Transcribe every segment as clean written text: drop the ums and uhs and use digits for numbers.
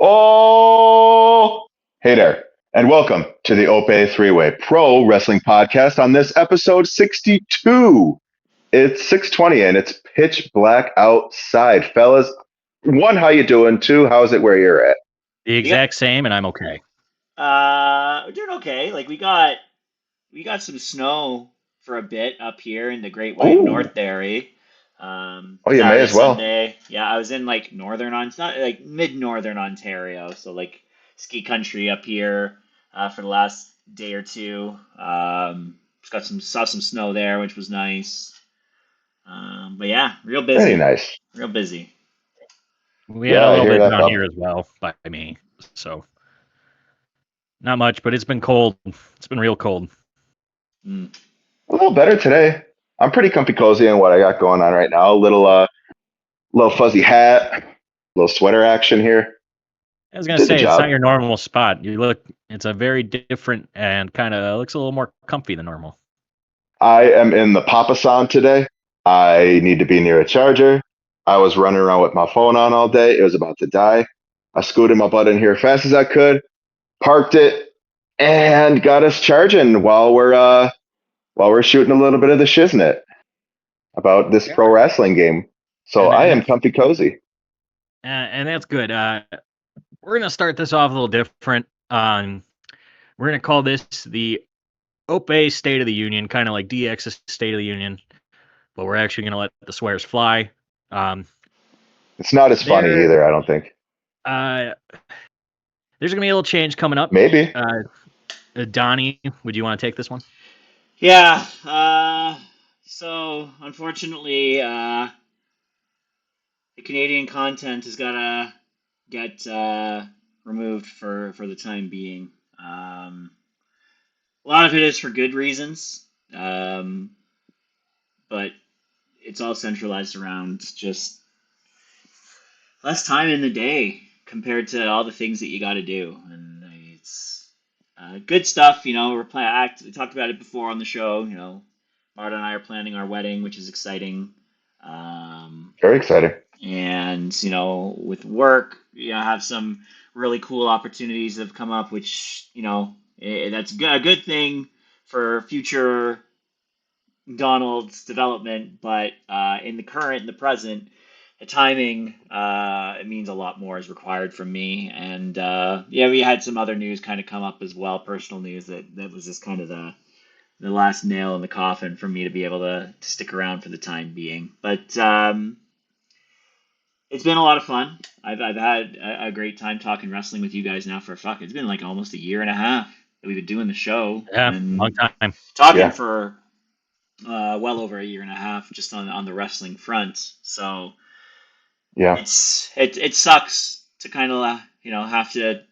Oh, hey there, and welcome to the Ope Eh Three-Way Pro Wrestling Podcast. On this episode 62, it's 6:20 and it's pitch black outside, fellas. One, how you doing? Two, how's it where you're at? The We got exact same, and I'm okay. we're doing okay. Like we got some snow for a bit up here in the Great White Oh, North area. oh, you may Saturday, as well. Sunday. Yeah, I was in like not like mid-northern Ontario, so like ski country up here for the last day or two. Just got some saw some snow there, which was nice. But yeah, real Very busy, nice. real busy. We had Yeah, a I little hear bit that, down bub. here as well by me, so not much, but it's been cold. It's been real cold. Mm. A little better today. I'm pretty comfy cozy in what I got going on right now. Little fuzzy hat, little sweater action here. I was gonna Did the say it's not job. your normal spot. It's a very different and kind of looks a little more comfy than normal. I am in the Papasan today. I need to be near a charger. I was running around with my phone on all day. It was about to die. I scooted my butt in here as fast as I could, parked it, and got us charging while we're shooting a little bit of the shiznit about this Yeah, pro wrestling game. So and I am that's comfy cozy. and that's good. We're gonna start this off a little different. We're gonna call this the Ope Eh State of the Union, kind of like DX's State of the Union, but we're actually gonna let the swears fly. Um, It's not as funny there, either, I don't think. uh, there's gonna be a little change coming up. Maybe. Donnie, would you want to take this one? Yeah. So unfortunately, the Canadian content has got to get removed for the time being. A lot of it is for good reasons, um, but it's all centralized around just less time in the day compared to all the things that you got to do, and it's good stuff. You know, we talked about it before on the show. You know, Marta and I are planning our wedding, which is exciting. Um, Very exciting. and with work, I have some really cool opportunities that have come up, which that's a good thing for future Donald's development. But in the present, the timing, it means a lot more is required from me. And yeah, we had some other news kind of come up as well, personal news that was just kind of the last nail in the coffin for me to be able to stick around for the time being. But it's been a lot of fun. I've had a great time talking wrestling with you guys now for it's been like almost a year and a half that we've been doing the show Yeah, long and time. talking Yeah. for well over a year and a half just on the wrestling front. So Yeah. it sucks to kind of have to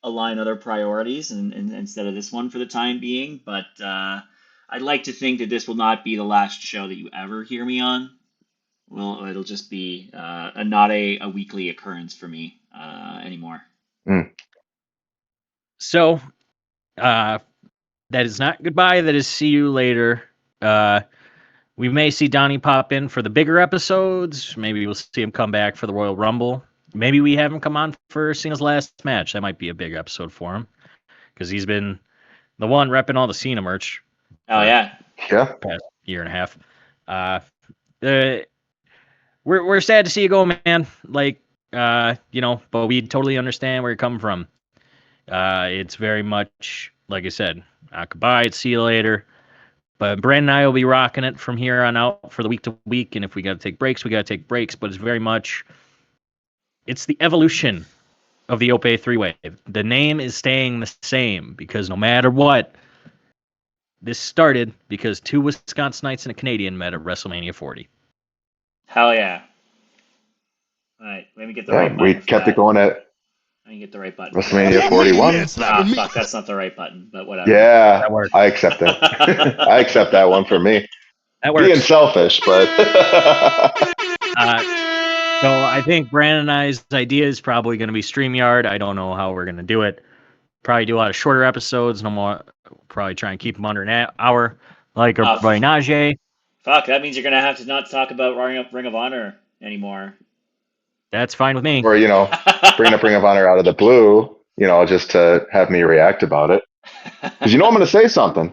align other priorities and instead of this one for the time being. But I'd like to think that this will not be the last show that you ever hear me on. Well, it'll just be not a weekly occurrence for me anymore. Mm. So, uh, that is not goodbye. That is see you later. Uh, we may see Donnie pop in for the bigger episodes. Maybe we'll see him come back for the Royal Rumble. Maybe we have him come on for Cena's last match. That might be a big episode for him because he's been the one repping all the Cena merch Oh for yeah. Yeah. the past year and a half. Uh, the we're sad to see you go, man. Like, but we totally understand where you're coming from. It's very much like I said. Goodbye. See you later. But Brandon and I will be rocking it from here on out for the week to week. And if we got to take breaks, we got to take breaks. But it's very much it's the evolution of the Ope three way. The name is staying the same because no matter what, this started because two Wisconsinites and a Canadian met at WrestleMania 40. Hell yeah. All right, let me get the Yeah. right We button for kept it that. going at Let me get the right button for that. WrestleMania 41. Ah, fuck, that's not the right button, but whatever. Yeah, That works. I accept that. I accept that one for me. That Being works. selfish, but Uh, so I think Brandon and I's idea is probably going to be StreamYard. I don't know how we're going to do it. Probably do a lot of shorter episodes. No more. Probably try and keep them under an hour, like our Oh, buddy Najee. fuck, that means you're gonna have to not talk about Ring of Honor anymore. That's fine with me. Or, bring up Ring of Honor out of the blue, just to have me react about it. Because I'm going to say something.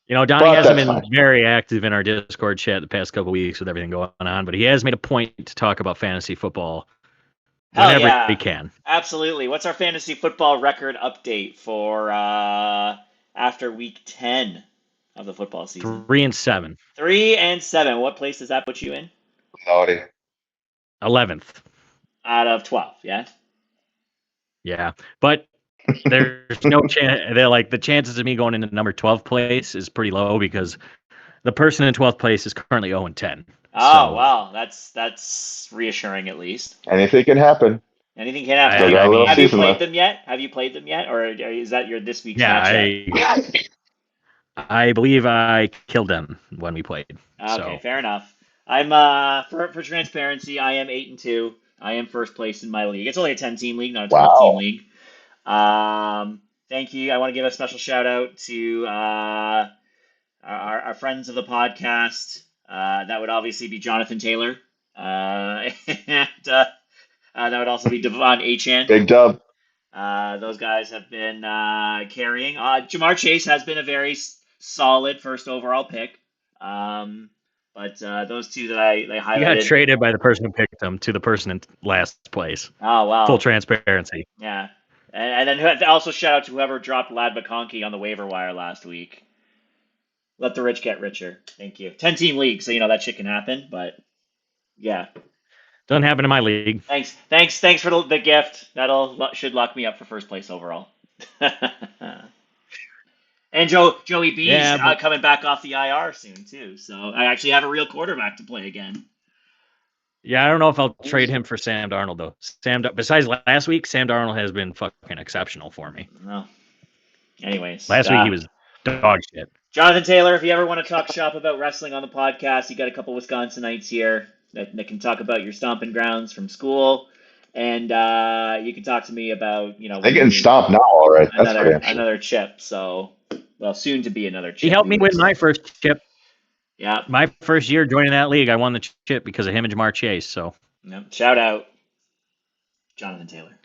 Donnie But hasn't that's been fine. very active in our Discord chat the past couple weeks with everything going on, but he has made a point to talk about fantasy football Hell whenever he yeah. can. Absolutely. What's our fantasy football record update for after week 10 of the football season? 3-7. 3-7. What place does that put you in? Naughty. 11th. Out of 12, yeah? Yeah. But there's no chance. They're like, the chances of me going into number 12 place is pretty low because the person in 12th place is currently 0-10. Oh, wow. That's reassuring at least. Anything can happen. Anything can happen. Still got a little Have you season played left. them yet? Have you played them yet? Or is that your this week's Yeah, matchup? I believe I killed them when we played. Okay, So fair enough. I'm for transparency, I am 8-2. I am first place in my league. It's only a 10-team league, not a 12-team Wow. league. Thank you. I want to give a special shout out to our friends of the podcast. That would obviously be Jonathan Taylor, and that would also be Devon Achan. Big dub. Those guys have been carrying. Jamar Chase has been a very solid first overall pick. But those two that I he got highlighted. traded by the person who picked him to the person in last place. Oh, wow. Full transparency. Yeah. And then also shout out to whoever dropped Lad McConkey on the waiver wire last week. Let the rich get richer. Thank you. 10-team league, so that shit can happen, but yeah. Doesn't happen in my league. Thanks for the gift. Should lock me up for first place overall. And Joey B's coming back off the IR soon too, so I actually have a real quarterback to play again. Yeah, I don't know if I'll trade him for Sam Darnold though. Besides last week, Sam Darnold has been fucking exceptional for me. Well, anyways, last week he was dog shit. Jonathan Taylor, if you ever want to talk shop about wrestling on the podcast, you got a couple Wisconsinites here that can talk about your stomping grounds from school, and you can talk to me about They're getting stomped now, all right. That's another chip. So, well, soon to be another chip. He helped me win my first chip. Yeah. My first year joining that league, I won the chip because of him and Jamar Chase. So, shout out, Jonathan Taylor.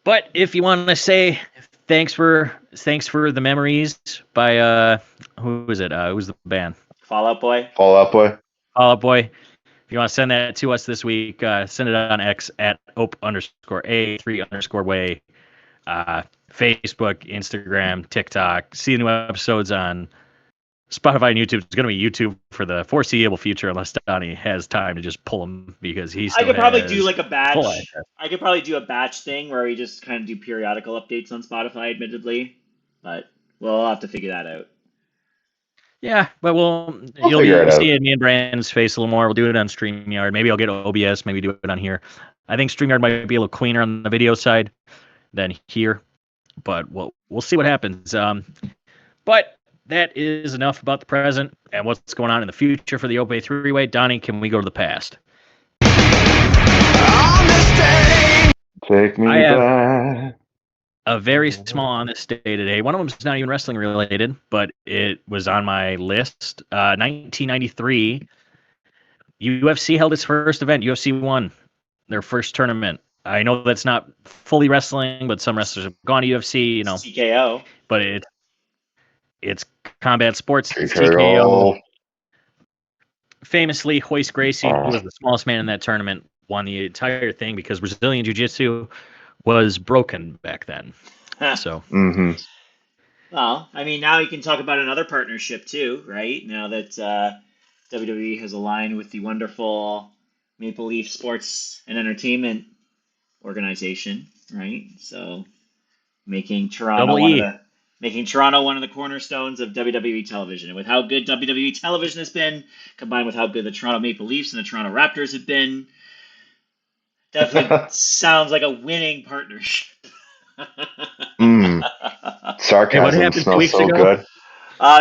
But if you want to say thanks for the memories by who is it? Who's the band? Fall Out Boy. Fall Out Boy. Fall Out Boy. If you want to send that to us this week, send it on X at Ope_A3_way. Facebook, Instagram, TikTok. See new episodes on Spotify and YouTube. It's going to be YouTube for the foreseeable future, unless Donnie has time to just pull them because he's. I could probably do like a batch. I could probably do a batch thing where we just kind of do periodical updates on Spotify, admittedly, but we'll have to figure that out. Yeah, but you'll see me and Brandon's face a little more. We'll do it on StreamYard. Maybe I'll get OBS. Maybe do it on here. I think StreamYard might be a little cleaner on the video side than here, but we'll see what happens. But that is enough about the present and what's going on in the future for the Ope three-way. Donnie, can we go to the past? Take me back. A very small on this day today. One of them is not even wrestling related, but it was on my list. 1993, UFC held its first event. UFC won their first tournament. I know that's not fully wrestling, but some wrestlers have gone to UFC, CKO. But it's combat sports. CKO. Famously, Hoist Gracie, who was the smallest man in that tournament, won the entire thing because Brazilian Jiu-Jitsu was broken back then. So. Mm-hmm. Well, I mean, now you can talk about another partnership too, right? Now that WWE has aligned with the wonderful Maple Leaf Sports and Entertainment organization, right? So making Toronto one of the cornerstones of WWE television. And with how good WWE television has been, combined with how good the Toronto Maple Leafs and the Toronto Raptors have been, definitely sounds like a winning partnership. Sarcasm smells so good.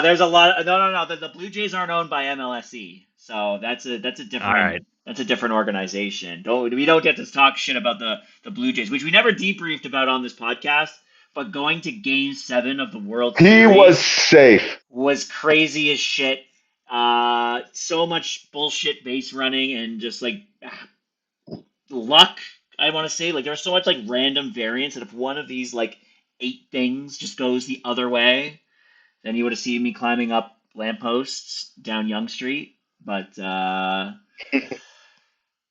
There's a lot of, no. The Blue Jays aren't owned by MLSE, so that's a different. All right. That's a different organization. We don't get to talk shit about the Blue Jays, which we never debriefed about on this podcast. But going to Game 7 of the World Series, he was safe. Was crazy as shit. So much bullshit base running and just like luck. I want to say like there's so much like random variance that if one of these like 8 things just goes the other way, then you would have seen me climbing up lampposts down Young Street. But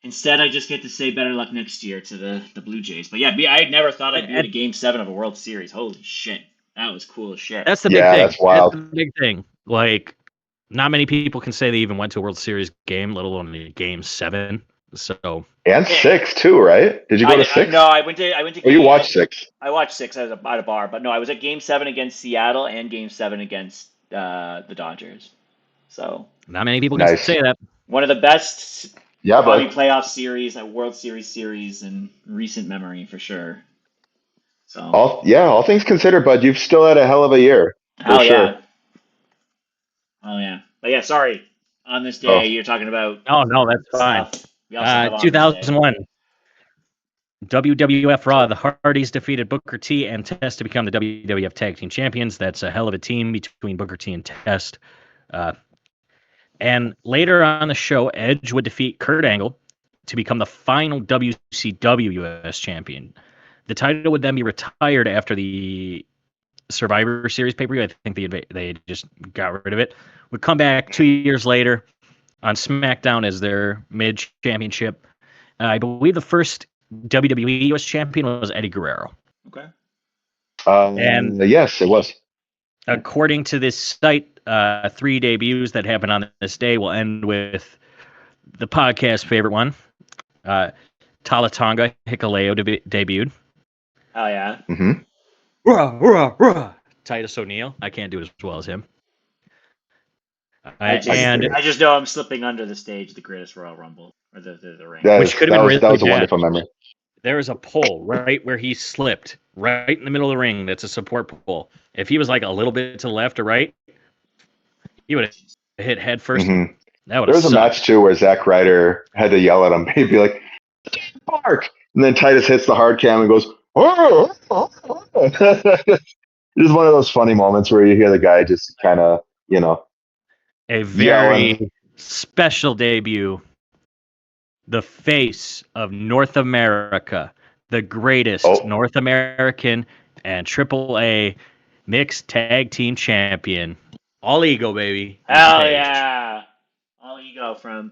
instead, I just get to say better luck next year to the Blue Jays. But yeah, I never thought I'd be in a Game 7 of a World Series. Holy shit. That was cool as shit. That's the big Yeah, thing. that's wild. That's the big thing. Like, not many people can say they even went to a World Series game, let alone a Game 7. So And Yeah. 6 too, right? Did you go to 6? No, I went to Oh, you watched 6. I watched 6 at a bar, but no, I was at Game 7 against Seattle and Game 7 against the Dodgers. So not many people can Nice. say that. one of the best Yeah, probably but playoff series, a World Series in recent memory for sure. So all things considered, bud, you've still had a hell of a year for hell sure. yeah. Oh yeah. But yeah, sorry. On this Oh. day, you're talking about Oh, no, that's fine. stuff. We also have on this day. 2001. WWF Raw, the Hardys defeated Booker T and Test to become the WWF Tag Team Champions. That's a hell of a team between Booker T and Test. And later on the show, Edge would defeat Kurt Angle to become the final WCW US Champion. The title would then be retired after the Survivor Series pay-per-view. I think they just got rid of it. Would come back 2 years later on SmackDown as their mid-championship. I believe the first WWE US champion was Eddie Guerrero. Okay. And yes, it was. according to this site, 3 debuts that happen on this day will end with the podcast favorite one. Talatonga Hikuleo debuted. Oh yeah. Mm-hmm. Rah, rah, rah. Titus O'Neil. I can't do it as well as him. I And just know I'm slipping under the stage, the Greatest Royal Rumble or the ring. Which could have been really that was a bad. wonderful memory. There is a pole right where he slipped, right in the middle of the ring. That's a support pole. If he was like a little bit to the left or right, he would have hit head 1st. Mhm. That would There have was a match too where Zack Ryder had to yell at him. He'd be like, "Mark!" And then Titus hits the hard cam and goes, "Oh!" It's one of those funny moments where you hear the guy just kind of, a very yelling. special debut. The face of North America, the greatest North American and AAA mixed tag team champion. All ego, baby. Hell yeah. All ego from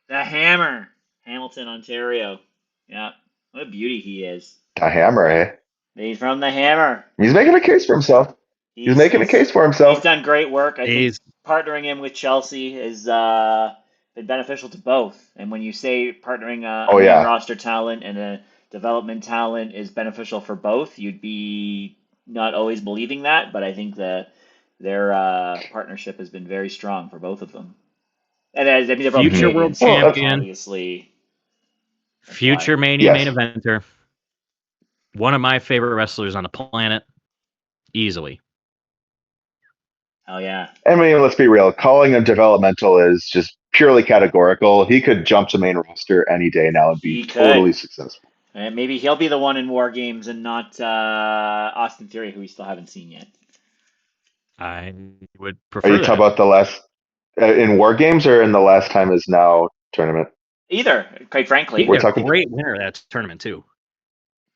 the Hammer, Hamilton, Ontario. Yeah. What a beauty he is. The Hammer, eh? He's from the Hammer. He's making a case for himself. He's making a case for himself. He's done great work. I think partnering him with Chelsea has been beneficial to both. And when you say partnering a main roster talent and a development talent is beneficial for both, you'd be not always believing that, but I think that their partnership has been very strong for both of them. And I mean, they're both future world champion, obviously. Future Mania main eventer. One of my favorite wrestlers on the planet, easily. Oh yeah. I mean, let's be real. Calling him developmental is just purely categorical. He could jump to main roster any day now and be totally successful. And maybe he'll be the one in War Games and not Austin Theory, who we still haven't seen yet. I would prefer. Are you talking about the last in War Games or in the Last Time Is Now tournament? Either, quite frankly. We're talking a great winner of that tournament too.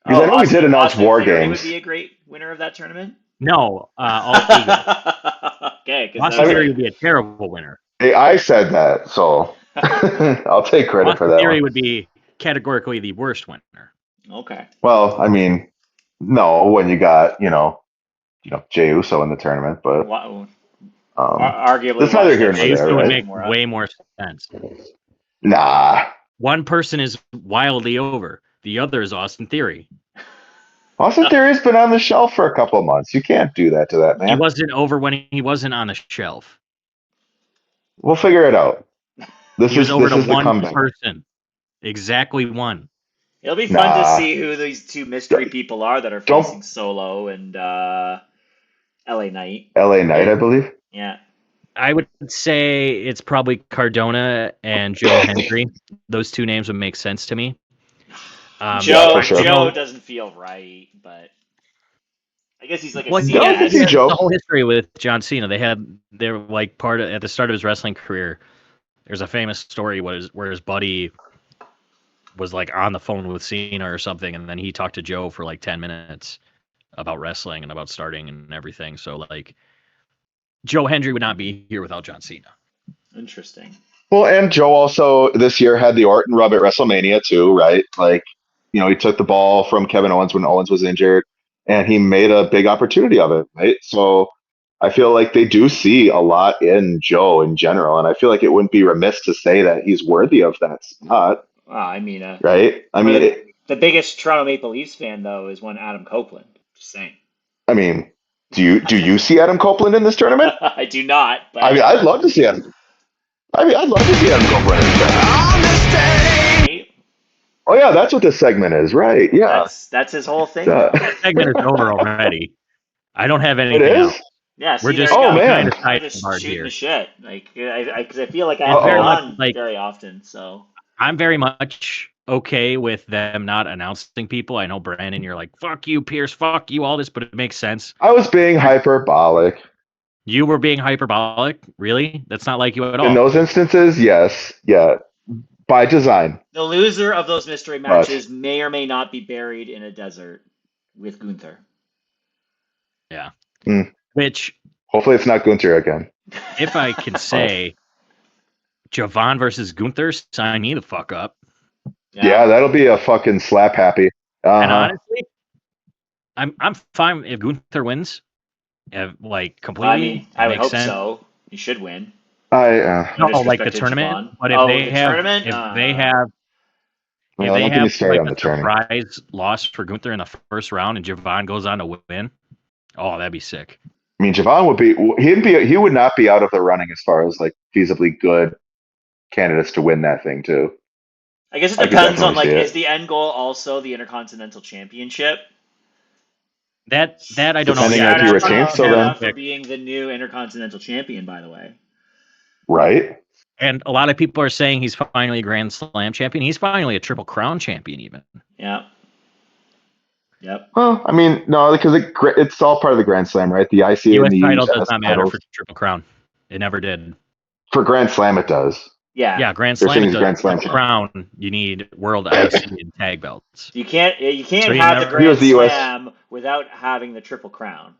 Because I know we did announce War Games. Would be a great winner of that tournament. No, all ego. Okay, Austin Theory would be a terrible winner. Hey, I said that, so I'll take credit for that. Theory would be categorically the worst winner. Okay. Well, I mean, no, when you got Jey Uso in the tournament, but arguably, that's neither here nor there, would right? make way more sense. Nah. One person is wildly over. The other is Austin Theory. Austin Theory's been on the shelf for a couple of months. You can't do that to that man. He wasn't over when he wasn't on the shelf. We'll figure it out. This is the comeback. Person. Exactly one. It'll be fun to see who these two mystery people are that are facing Solo and LA Knight. LA Knight, I believe. Yeah. I would say it's probably Cardona and Joe Hendry. Those two names would make sense to me. Joe doesn't feel right, but I guess he's like a Well, No, I can see CS. Joe. the whole history with John Cena. They were like at the start of his wrestling career. There's a famous story where his buddy was like on the phone with Cena or something, and then he talked to Joe for like 10 minutes about wrestling and about starting and everything. So like Joe Hendry would not be here without John Cena. Interesting. Well, and Joe also this year had the Orton rub at WrestleMania too, right? Like, he took the ball from Kevin Owens when Owens was injured, and he made a big opportunity of it, right? So I feel like they do see a lot in Joe in general, and I feel like it wouldn't be remiss to say that he's worthy of that spot, Wow, I mean, right? I one mean, of the biggest Toronto Maple Leafs fan though is one Adam Copeland. Just saying. I mean, do you see Adam Copeland in this tournament? I do not, but I mean, I'd love to see Adam. I mean, I'd love to see Adam Copeland in this tournament. right? Oh yeah, that's what this segment is, right? Yeah, That's his whole thing Uh, now. This segment is over already. I don't have it anything is. else. Yeah, We're see, there just you Oh go. man, kind of We're tight just hard shooting here. the shit, like, because I feel like I It's haven't been very much on like very often. So I'm very much okay with them not announcing people. I know Brandon, you're like, fuck you, Pierce, fuck you, all this, but it makes sense. I was being hyperbolic You were being hyperbolic, really? That's not like you at in all. those instances. Yes, yeah, by design. the loser of those mystery But matches may or may not be buried in a desert with Gunther. Yeah. mm, Which, hopefully, it's not Gunter again. if I can But say, Javon versus Gunther, sign me the fuck up. yeah, that'll be a fucking slap happy. Uh And huh. honestly, I'm fine if Gunther wins. Like I completely, mean, it I would makes hope sense. so. He should win. I No No, like the disrespect to tournament. Javon. But Oh, the tournament. if well, they don't get me have started like on a the tourney. surprise loss for Gunther in the first round and Javon goes on to win, oh, that'd be sick. I mean, Javon he would not be out of the running as far as like feasibly good candidates to win that thing too. I guess it I could depends on definitely see like, it. is the end goal also the Intercontinental Championship? That I don't know. Depending Yeah, on if he Shout out, retains till shout then, out for being the new Intercontinental Champion, by the way. right? and a lot of people are saying he's finally a Grand Slam champion. He's finally a Triple Crown champion, even. Yeah. Yep. Well, I mean, no, because it's all part of the Grand Slam, right? The IC and U.S. the title does US not matter titles. for Triple Crown. It never did. For Grand Slam, it does. Yeah. Yeah, Grand They're Slam saying it he's does. Grand Slam Triple champion. Crown, you need World IC and tag belts. You can't So have he the never- He Grand was the US. Slam without having the Triple Crown.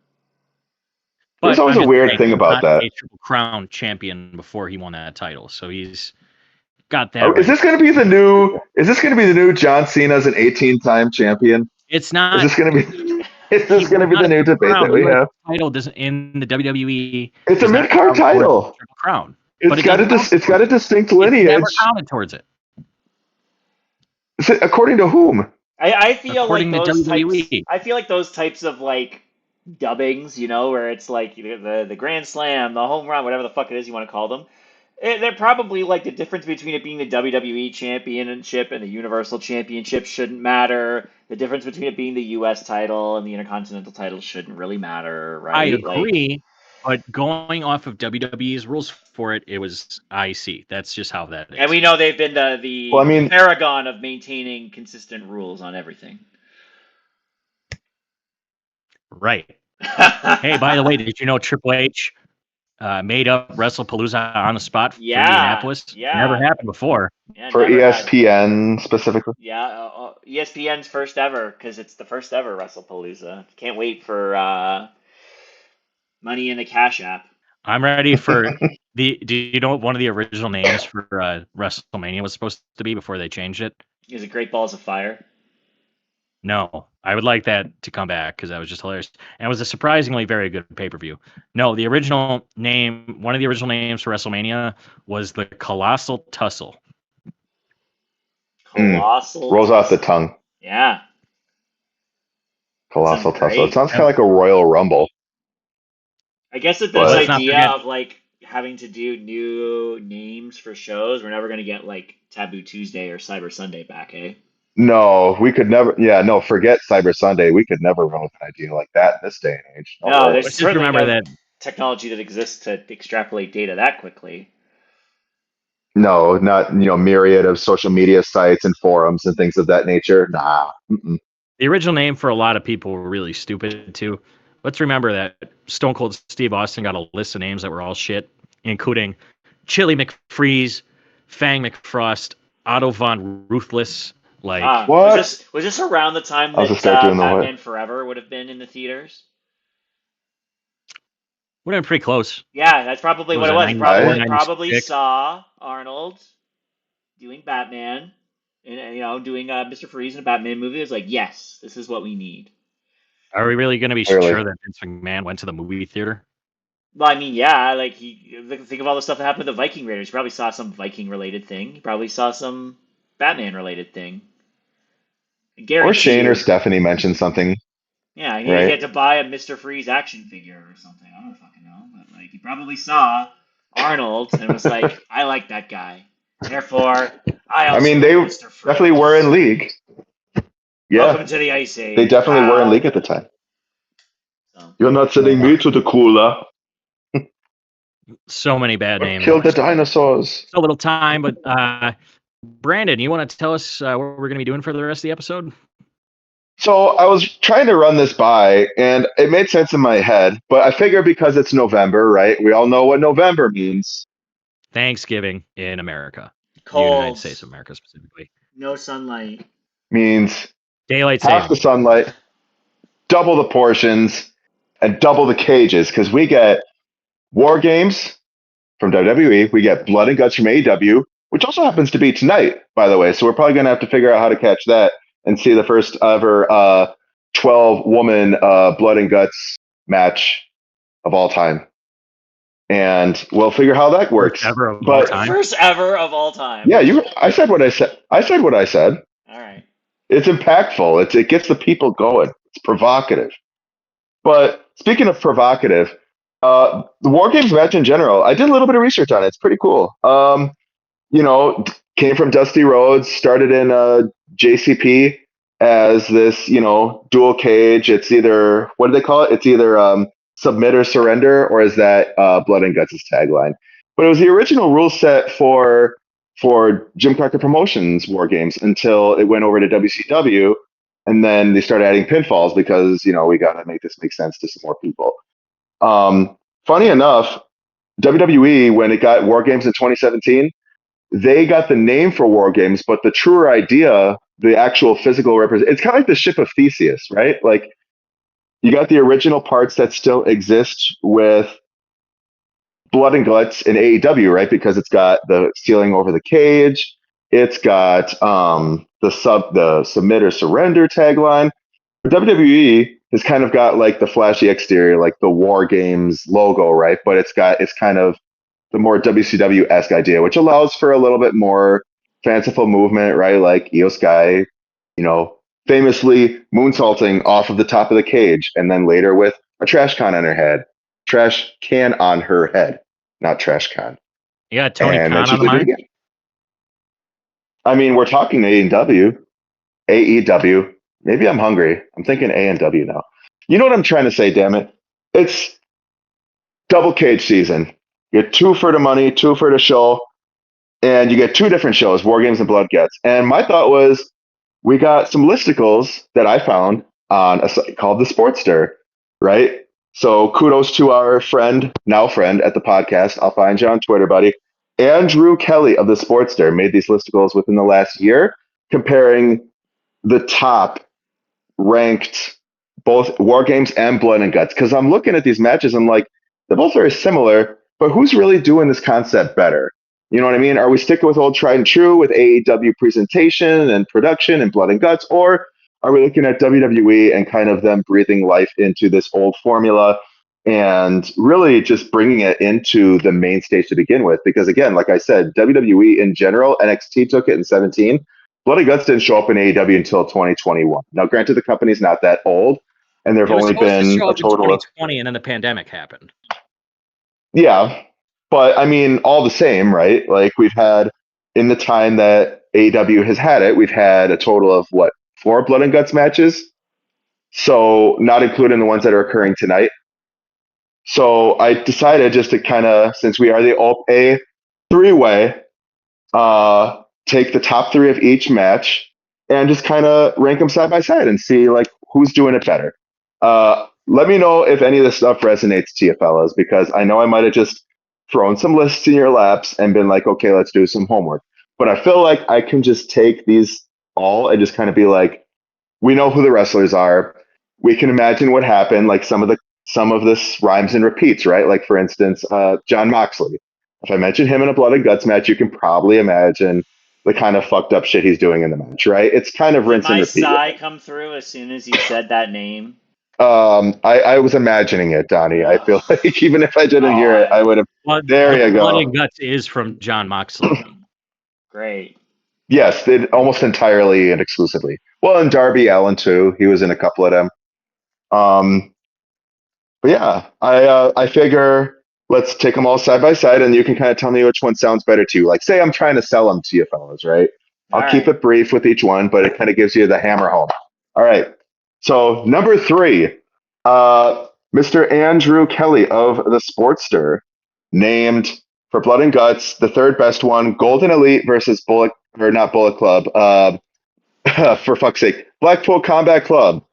There's But always I'm a just weird saying, thing he's about not that. a Triple Crown champion before he won that title, so he's got that Oh, right. is this going to be the new? Is this going to be the new John Cena's an 18-time champion? It's not. Is this going to be? Is this going to be not the a new Triple debate Crown. that we US have? title doesn't in the WWE. It's a does not mid-card count towards the title. Triple Crown. It's it got doesn't count it's got a distinct It's lineage. never counted towards it. According to whom? I feel According like to those WWE. types. I feel like those types of like dubbings, where it's like the Grand Slam, the home run, whatever the fuck it is you want to call them. They're probably like the difference between it being the WWE Championship and the Universal Championship shouldn't matter. The difference between it being the U.S. title and the Intercontinental title shouldn't really matter, right? I agree, but going off of WWE's rules for it, it was IC. That's just how that is. And we know they've been the Well, I mean- paragon of maintaining consistent rules on everything. Right. Hey, by the way, did you know Triple H made up WrestlePalooza on the spot for Yeah, Indianapolis? yeah. Never happened before. Yeah, For never had- ESPN specifically? Yeah, ESPN's first ever, because it's the first ever WrestlePalooza. Can't wait for Money in the Cash App. I'm ready for do you know what one of the original names for WrestleMania was supposed to be before they changed it? Is it Great Balls of Fire? No, I would like that to come back because that was just hilarious. And it was a surprisingly very good pay-per-view. No, the original name, one of the original names for WrestleMania was the Colossal Tussle. Colossal. Rolls off the tongue. Yeah. Colossal Sounds tussle. great. It sounds kind of like a Royal Rumble. I guess that But- this Let's not idea forget- of like having to do new names for shows, we're never gonna get like Taboo Tuesday or Cyber Sunday back, eh? No, we could never. Yeah, no, forget Cyber Sunday. We could never run with an idea like that in this day and age. No, way. there's Let's just certainly remember no that technology that exists to extrapolate data that quickly. No, not myriad of social media sites and forums and things of that nature. Nah. Mm-mm. the original name for a lot of people were really stupid too. let's remember that Stone Cold Steve Austin got a list of names that were all shit, including Chili McFreeze, Fang McFrost, Otto Von Ruthless. Like, What? Was this around the time I'll just that start doing the what? Batman Forever would have been in the theaters? would have been pretty close. Yeah, that's probably What what was it that, was. He 94, probably 96? saw Arnold doing Batman, and doing Mr. Freeze in a Batman movie. It was like, yes, this is what we need. Are we really going to be Clearly. sure that Vince McMahon went to the movie theater? Well, I mean, yeah, like think of all the stuff that happened with the Viking Raiders. He probably saw some Viking related thing. He probably saw some Batman related thing. I Or guarantee Shane or you. Stephanie mentioned something, Yeah, he right? had to buy a Mr. Freeze action figure or something. I don't fucking know, but like he probably saw Arnold and was like, I like that guy. Therefore, I I also mean, they like Mr. definitely were in Freeze. league. Yeah, Welcome to the Ice they Age. definitely were in league Wow. at the time. So, You're not sending me to the cooler. So many bad What names. killed the dinosaurs? So little time, but Brandon, you want to tell us what we're going to be doing for the rest of the episode? So I was trying to run this by, and it made sense in my head, but I figure because it's November, right? We all know what November means. Thanksgiving in America, United cold, States of America specifically. no sunlight. Means Daylight half the saving. sunlight, double the portions, and double the cages, because we get War Games from WWE, we get Blood and Guts from AEW, which also happens to be tonight, by the way. So we're probably going to have to figure out how to catch that and see the first ever 12-woman Blood and Guts match of all time. And we'll figure how that works. Ever of all But time. First ever of all time. yeah, I said what I said. I said what I said. All right. It's impactful. It gets the people going. It's provocative. But speaking of provocative, the War Games match in general, I did a little bit of research on it. It's pretty cool. You know, came from Dusty Rhodes, started in JCP as this, dual cage. It's either, what do they call it? It's either submit or surrender, or is that Blood and Guts' tagline? But it was the original rule set for Jim Crockett Promotions War Games until it went over to WCW, and then they started adding pinfalls because we got to make this make sense to some more people. Funny enough, WWE, when it got War Games in 2017, they got the name for War Games, but the truer idea, the actual physical represent, it's kind of like the ship of Theseus, right? Like you got the original parts that still exist with Blood and Guts in AEW, right? Because it's got the ceiling over the cage, it's got the submit or surrender tagline. WWE has kind of got like the flashy exterior, like the War Games logo, right? But it's kind of the more WCW esque idea, which allows for a little bit more fanciful movement, right? Like Io Sky, famously moonsaulting off of the top of the cage, and then later with a trash can on her head, not trash can. You got Tony And then Khan she on the did it mind? again. I mean, we're talking AEW. Maybe I'm hungry. I'm thinking A&W now. You know what I'm trying to say, damn it. It's double cage season. You get two for the money, two for the show, and you get two different shows, War Games and Blood Guts. And my thought was, we got some listicles that I found on a site called The Sportster, right? So kudos to our now friend at the podcast. I'll find you on Twitter, buddy. Andrew Kelly of The Sportster made these listicles within the last year, comparing the top ranked both War Games and Blood and Guts. Because I'm looking at these matches, I'm like, they're both very similar, but who's really doing this concept better? You know what I mean? Are we sticking with old tried and true with AEW presentation and production and Blood and Guts, or are we looking at WWE and kind of them breathing life into this old formula and really just bringing it into the main stage to begin with? Because again, like I said, WWE in general, NXT took it in 17. Blood and Guts didn't show up in AEW until 2021. Now, granted, the company's not that old, and there have It was only supposed to been show a up in total of 2020, and then the pandemic happened. yeah, but I mean, all the same, right? Like we've had in the time that AEW has had it, we've had a total of what, 4 Blood and Guts matches? So not including the ones that are occurring tonight. So I decided just to kind of, since we are the Ope Eh three-way, take the top 3 of each match and just kind of rank them side by side and see like who's doing it better. let me know if any of this stuff resonates to you, fellas, because I know I might have just thrown some lists in your laps and been like, okay, let's do some homework. But I feel like I can just take these all and just kind of be like, we know who the wrestlers are. We can imagine what happened. Like some of this rhymes and repeats, right? Like for instance, John Moxley. If I mention him in a blood and guts match, you can probably imagine the kind of fucked up shit he's doing in the match, right? It's kind of Did rinse and my repeat with sigh come through as soon as you said that name? it. I was imagining it, Donnie. I Ugh, feel like even if I didn't hear it, I God. would have. There you Blood go. and Guts is from John Moxley. Great. Yes, almost entirely and exclusively. Well, and Darby Allen too. He was in a couple of them. Um, But yeah, I figure let's take them all side by side, and you can kind of tell me which one sounds better to you. Like, say I'm trying to sell them to you fellas, right? All I'll keep right. it brief with each one, but it kind of gives you the hammer home. All right. So number 3, Mr. Andrew Kelly of the Sportster, named for Blood and Guts, the third best one, Golden Elite versus Bullet, or not Bullet Club. For fuck's sake, Blackpool Combat Club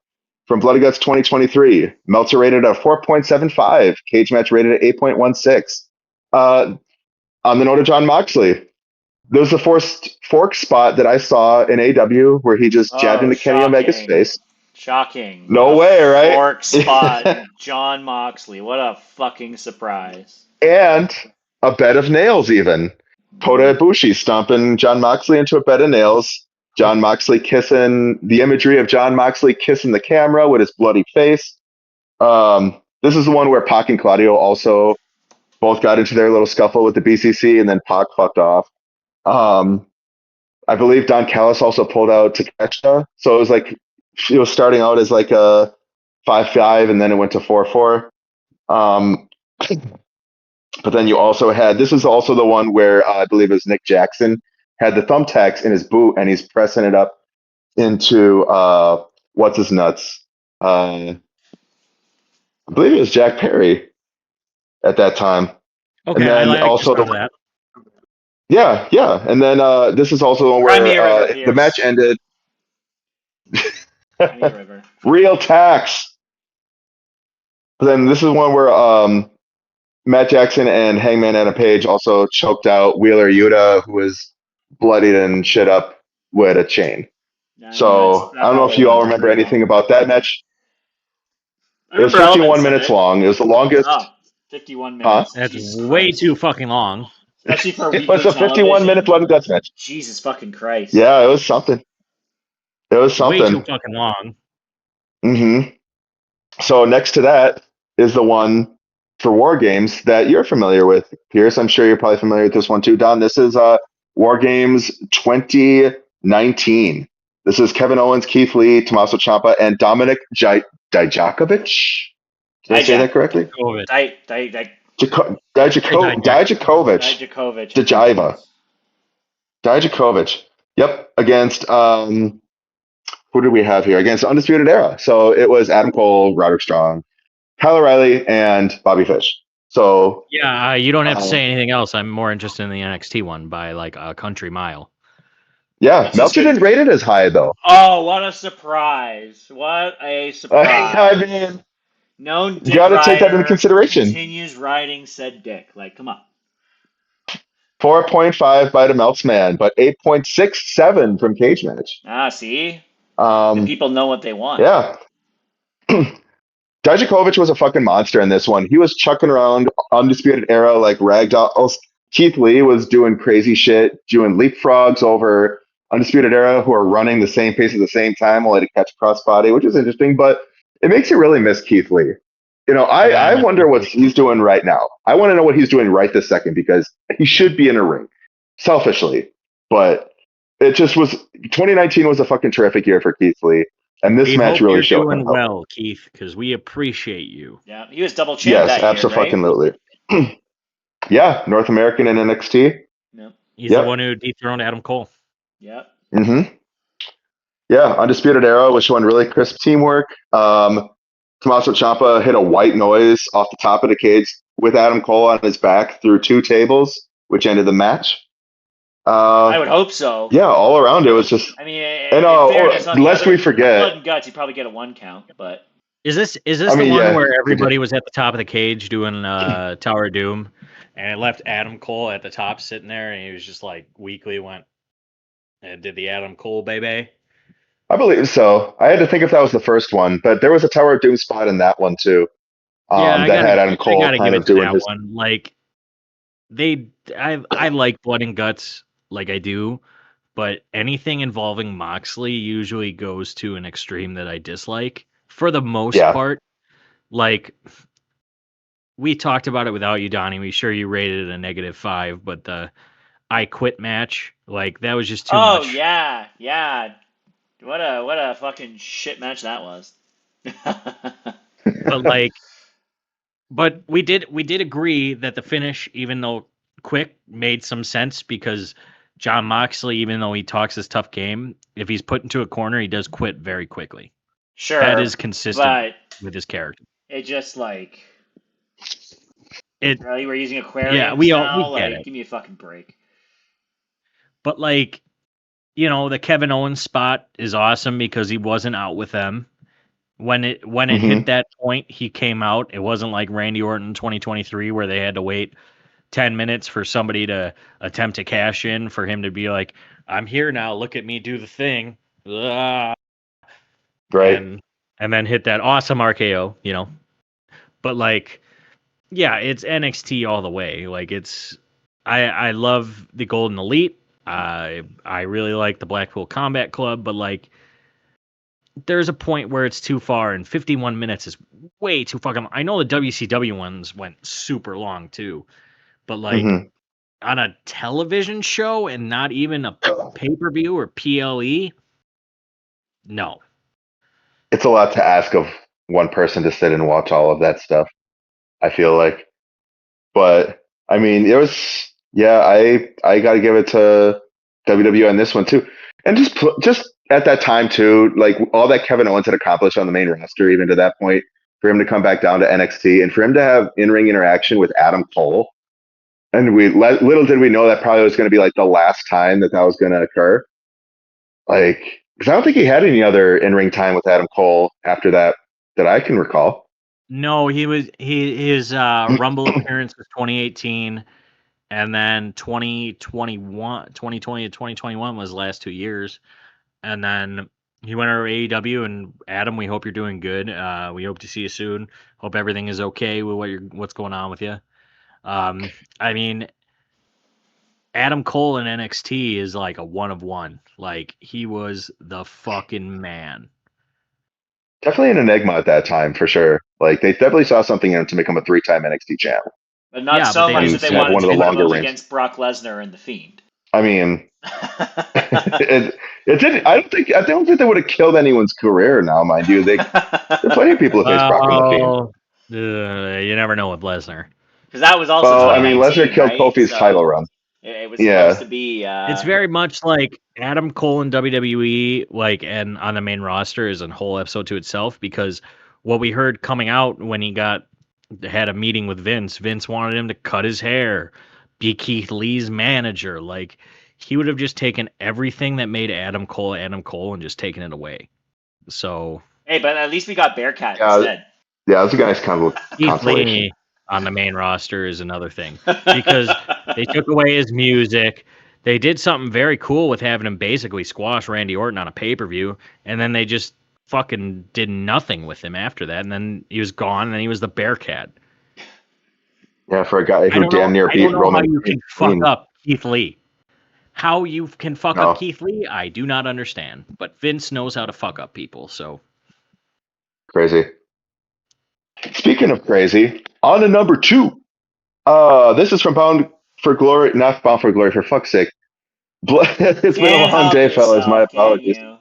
from Blood and Guts 2023. Meltzer rated at 4.75. Cage match rated at 8.16. On the note of John Moxley, there was the fork spot that I saw in AW where he just jabbed Oh, into Kenny Omega's shocking. face. Shocking. No A way, right? fork spot, John Moxley. What a fucking surprise. And a bed of nails, even. Kota Mhm. Ibushi stomping John Moxley into a bed of nails. John Moxley kissing the imagery of John Moxley kissing the camera with his bloody face. This is the one where Pac and Claudio also both got into their little scuffle with the BCC, and then Pac fucked off. Um, I believe Don Callis also pulled out Takeshita, so it was like it was starting out as like a 5-5, and then it went to 4-4. Um, but then you also had this is also the one where I believe it was Nick Jackson had the thumbtacks in his boot, and he's pressing it up into what's his nuts. I believe it was Jack Perry at that time. And Okay, I then like the also start the of that. yeah. And then this is also the one Cry me where a river, the match Pierce. ended. Cry me a river. Real tax. But then this is one where Matt Jackson and Hangman Adam Page also choked out Wheeler Yuta, who was bloodied and shit up with a chain. I mean, So that I don't know if probably you all went remember pretty anything well. about that match. I It was remember 51 elements of minutes it. long. It was the longest, Oh, 51 huh? minutes. That's Jesus way too Christ. fucking long. Especially for It was weekly a 51-minute television. blood and guts match. Jesus fucking Christ. Yeah, it was something. It was Way too something. fucking long. hmm So next to that is the one for War Games that you're familiar with, Pierce. I'm sure you're probably familiar with this one too, Don. This is War Games 2019. This is Kevin Owens, Keith Lee, Tommaso Ciampa, and Dominic Dijakovic. Did I say Dijak. that correctly? COVID. Say Dijak. Dijakovic. Dijakovic, I think it Dijiva. is. Dijakovic. Yep, against who did we have here? Against Undisputed Era. So it was Adam Cole, Roderick Strong, Kyle O'Reilly, and Bobby Fish. So Yeah, you don't have to say um, anything else. I'm more interested in the NXT one by like a country mile. yeah, Which is Meltzer good. didn't rate it as high though. Oh, what a surprise. What a I surprise. mean, Known you dick got to take that into rider consideration. continues riding said dick. Like, come on. 4.5 by the Melts man, but 8.67 from Cage Match. Ah, see? The Um, people know what they want. yeah. Dijakovic was a fucking monster in this one. He was chucking around Undisputed Era like ragdolls. Keith Lee was doing crazy shit, doing leapfrogs over Undisputed Era who are running the same pace at the same time only to catch crossbody, which is interesting, but it makes you really miss Keith Lee. You know, Yeah, I I miss wonder what Keith he's doing right now. I want to know what he's doing right this second because he should be in a ring, selfishly. But it just was 2019 was a fucking terrific year for Keith Lee, and this We match hope really you're showed him doing how. well, Keith, because we appreciate you. Yeah, he was double champ Yes, that year, right? absolutely. Yeah, North American and NXT. Yep. He's the one Yep. who dethroned Adam Cole. Yep. hmm Yeah, Undisputed Era was showing really crisp teamwork. Tommaso Ciampa hit a white noise off the top of the cage with Adam Cole on his back through 2 tables, which ended the match. I Uh, would hope so. yeah, all around it was just. I mean, And in fairness, on the lest we other, on forget, Blood and Guts, he probably get a 1 count, but Is this I the mean, one yeah, where continue. everybody was at the top of the cage doing Tower of Doom, and it left Adam Cole at the top sitting there, and he was just like weakly went and did the Adam Cole baby. I believe so. I had to think if that was the first one, but there was a Tower of Doom spot in that one too. Yeah, I That gotta had Adam I Cole gotta kind give it of to doing that his. one. Like I like Blood and Guts like I do, but anything involving Moxley usually goes to an extreme that I dislike for the most Yeah. part. Like we talked about it without you, Donnie. We sure you rated it a -5, but the I Quit match, like that was just too Oh much. yeah, yeah. What a fucking shit match that was. But like, but we did agree that the finish, even though quick, made some sense because John Moxley, even though he talks his tough game, if he's put into a corner, he does quit very quickly. That is Sure, consistent but with his character. it just like It, really we're using yeah, aquariums we now. get Like, it. give me a fucking break. But like, the Kevin Owens spot is awesome because he wasn't out with them. When it hit Hmm. that point, he came out. It wasn't like Randy Orton 2023 where they had to wait 10 minutes for somebody to attempt to cash in for him to be like, I'm here now, look at me do the thing. Ah, Right. and then hit that awesome RKO. But like, yeah, it's NXT all the way. Like I love the Golden Elite. I really like the Blackpool Combat Club, but like there's a point where it's too far, and 51 minutes is way too fucking. I know the WCW ones went super long too, but like Hmm. on a television show and not even a pay per view or PLE, no. It's a lot to ask of one person to sit and watch all of that stuff. I feel like, but I mean, it was. Yeah, I got to give it to WWE on this one too, and just at that time too, like all that Kevin Owens had accomplished on the main roster, even to that point, for him to come back down to NXT and for him to have in ring interaction with Adam Cole. And little did we know that probably was going to be like the last time that was going to occur. Like, because I don't think he had any other in ring time with Adam Cole after that that I can recall. No, his Rumble appearance was 2018, and then 2020 to 2021 was the last 2 years. And then he went over to AEW, and Adam, we hope you're doing good. We hope to see you soon. Hope everything is okay with what's going on with you. I mean, Adam Cole in NXT is like a one of one. Like he was the fucking man. Definitely an enigma at that time for sure. Like they definitely saw something in him to become a three-time NXT champ But not Yeah, but so they much didn't that and they see have it wanted one to of the put him longer up reigns. against Brock Lesnar and the Fiend. I mean, it didn't. I don't think they would have killed anyone's career. Now, mind you, there are plenty of people who face Brock and the Fiend. Well, you never know with Lesnar. Because that was also Well, I mean, Lesnar 2019, killed right? Kofi's title So run. it was supposed Yeah, to be. It's very much like Adam Cole in WWE, like, and on the main roster is a whole episode to itself because what we heard coming out when he had a meeting with Vince wanted him to cut his hair, be Keith Lee's manager. Like, he would have just taken everything that made Adam Cole and just taken it away. So Hey, but at least we got Bearcat yeah, instead. yeah. That's a nice Keith consolation. Lee on the main roster is another thing because they took away his music. They did something very cool with having him basically squash Randy Orton on a pay per view, and then they just fucking did nothing with him after that. And then he was gone, and then he was the Bearcat. Yeah, for a guy I who don't know. damn near I don't beat know how Roman you can fuck Reigns. up Keith Lee. How you can fuck up No, Keith Lee, I do not understand. But Vince knows how to fuck up people, so crazy. Speaking of crazy, on to number two. This is from Bound for Glory, not Bound for Glory, for fuck's sake. It's been a Can't long help day, fellas. My yourself, can apologies. you?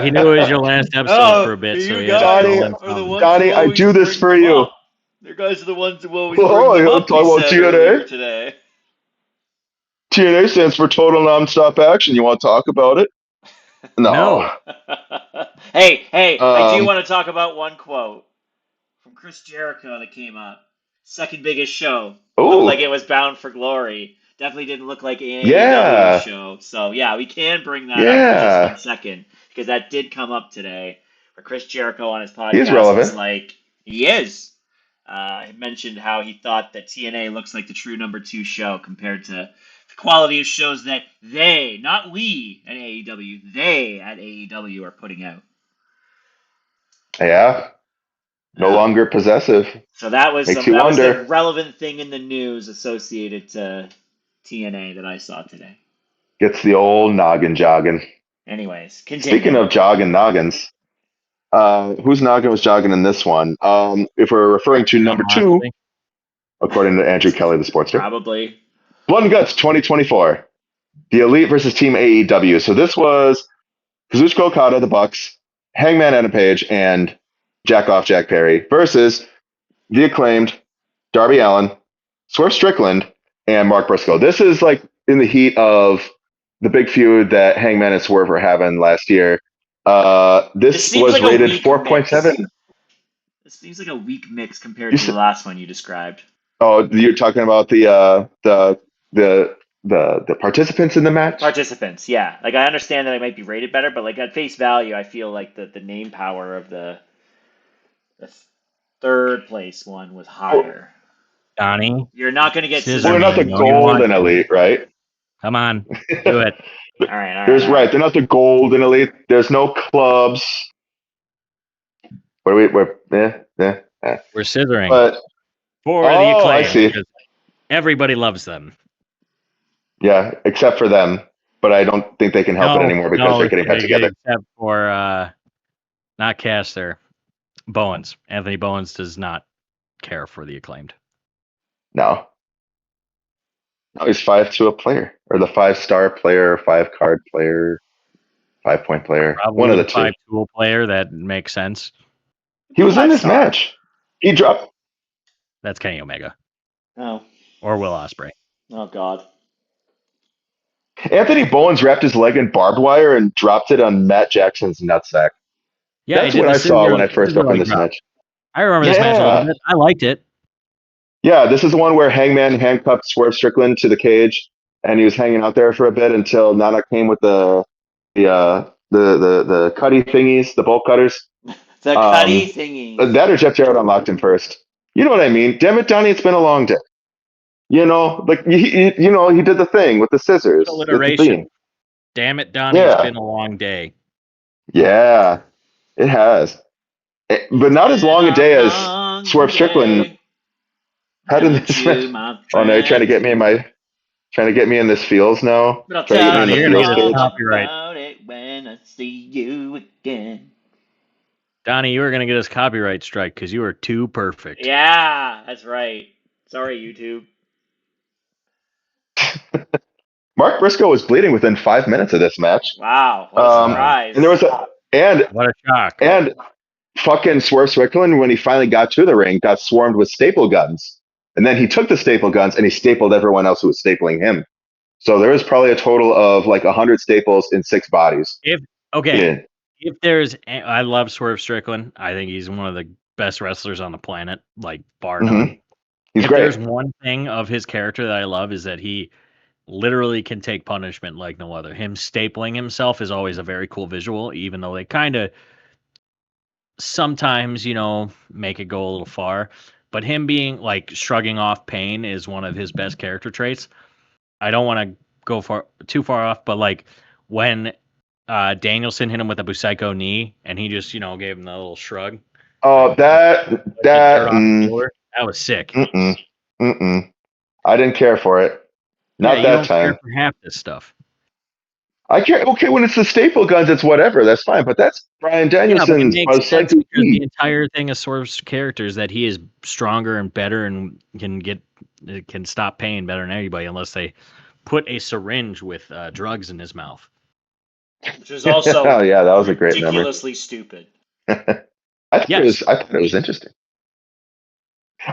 he knew it was your last episode for Oh, a bit, so you he had to guys Donnie, throw in are the something. ones who Donnie, I always do this bring for them you. up. You guys are the ones who always bring Oh, them you up, talk he about said earlier TNA? today. TNA stands for Total Nonstop Action. You want to talk about it? No. No. Hey, I do Um. want to talk about one quote from Chris Jericho that came up. Second biggest show. Looked like Oh, it was bound for glory. Definitely didn't look like an AEW yeah, show. So yeah, we can bring that up for just yeah. 1 second because that did come up today Chris Jericho on his He's podcast was relevant. like, he is. He mentioned how he thought that TNA looks like the true #2 show compared to the quality of shows that they, not we at AEW, they at AEW are putting out. Yeah. No longer possessive. So that was Makes you that was the wonder. relevant thing in the news associated to TNA that I saw today. Gets the old noggin jogging. Anyways, Speaking continue. of jogging noggins, whose noggin was jogging in this one? If we're referring to number 2, Honestly. according to Andrew Kelly, the Sportster, Probably. Blood and Guts 2024, the Elite versus Team AEW. So this was Kazuchika Okada, the Bucks, Hangman Adam Page, and Jack Perry versus the Acclaimed, Darby Allin, Swerve Strickland, and Mark Briscoe. This is like in the heat of the big feud that Hangman and Swerve were having last year. This This seems was like a rated weak 4.7. mix. This seems like a weak mix compared You to the said, last one you described. oh, you're talking about the participants in the match? Participants, yeah. Like I understand that it might be rated better, but like at face value, I feel like the name power of the third place one was Oh, higher. Donnie, You're not going to get scissor well, they're scissor me. not the You know hands. you want golden to. elite, right? Come on, do it. All right, all right, There's all right. right. They're not the golden elite. There's no clubs. Where we? Where? Eh. We're scissoring But for the oh, I Acclaim see. because everybody loves them. Yeah, except for them. But I don't think they can help it anymore because No, they're getting back together. except for not Caster, Bowens. Anthony Bowens does not care for the Acclaimed. No, he's 5 to a player, or the 5-star player, 5-card player, 5-point player. One Probably of the the two. 5-tool player. That makes sense. He was in this 5-star. match. He dropped. That's Kenny Omega Oh, or Will Ospreay. oh God. Anthony Bowens wrapped his leg in barbed wire and dropped it on Matt Jackson's nutsack. Yeah, he That's did what the I saw when I scissor first opened leg this drop. match. I remember this match a little Yeah. bit. I liked it. Yeah, this is the one where Hangman handcuffed Swerve Strickland to the cage, and he was hanging out there for a bit until Nana came with the cutty thingies, the bolt cutters. The cutty thingies. That or Jeff Jarrett unlocked him first. You know what I mean? Damn it, Donnie, it's been a long day. You know, like he did the thing with the scissors. It's the Alliteration. thing. Damn it, Donnie, Yeah. it's been a long day. Yeah, it has, but not as long a day as Swerve Strickland had in this match. Oh no, you're trying to get me in this feels now. But I'll Trying to get me tell in the Donnie, you're you gonna feels get us all cage. copyright. about it when I see you again. Donnie, you were gonna get us copyright strike because you were too perfect. Yeah, that's right. Sorry, YouTube. Mark Briscoe was bleeding within 5 minutes of this match. Wow, what a surprise. And there was What a shock. and fucking Swerve Strickland, when he finally got to the ring, got swarmed with staple guns. And then he took the staple guns and he stapled everyone else who was stapling him. So there was probably a total of like 100 staples in 6 bodies. If there's, I love Swerve Strickland. I think he's one of the best wrestlers on the planet, like bar none. He's If great. there's one thing of his character that I love is that he literally can take punishment like no other. Him stapling himself is always a very cool visual, even though they kind of sometimes, make it go a little far. But him being like shrugging off pain is one of his best character traits. I don't want to go too far off, but like when Danielson hit him with a Busaiku knee and he just, gave him that little shrug. Oh, that was sick. I didn't care for it. Not you that don't time. care for half this stuff. I care. Okay, when it's the staple guns, it's whatever. That's fine. But that's Brian Danielson's. Yeah, but it makes sense because the entire thing of Swerve's character is that he is stronger and better and can stop pain better than anybody unless they put a syringe with drugs in his mouth. Which is also that was a great ridiculously stupid. I thought it was interesting.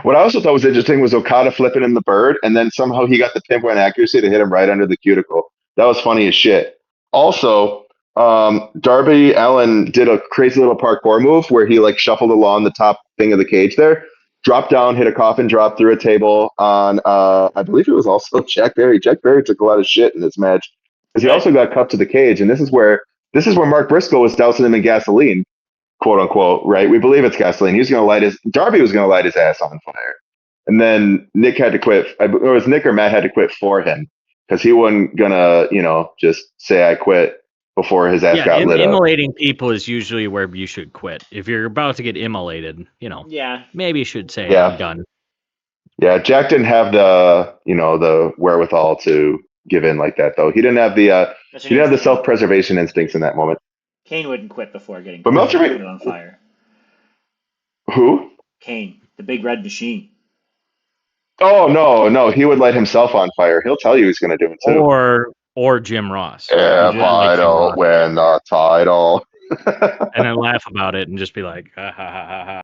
What I also thought was interesting was Okada flipping him the bird, and then somehow he got the pinpoint accuracy to hit him right under the cuticle. That was funny as shit. Also, Darby Allin did a crazy little parkour move where he like shuffled along the top thing of the cage there, dropped down, hit a coffin drop through a table on, I believe it was also Jack Berry. Jack Berry took a lot of shit in this match because he also got cuffed to the cage, and this is where Mark Briscoe was dousing him in gasoline. quote unquote, right? We believe it's gasoline. He was going to Darby was going to light his ass on fire. And then Nick had to quit. It was Nick or Matt had to quit for him because he wasn't going to, just say I quit before his ass got lit up. Immolating people is usually where you should quit. If you're about to get immolated, Yeah. maybe you should say Yeah. I'm done. Yeah, Jack didn't have the wherewithal to give in like that though. He didn't have the self-preservation instincts in that moment. Kane wouldn't quit before getting But Meltzer put on fire. Who? Kane, the big red machine. Oh no, he would light himself on fire. He'll tell you he's going to do it too. Or Jim Ross. If I don't win the title. And then laugh about it and just be like, ha ha ha ha ha.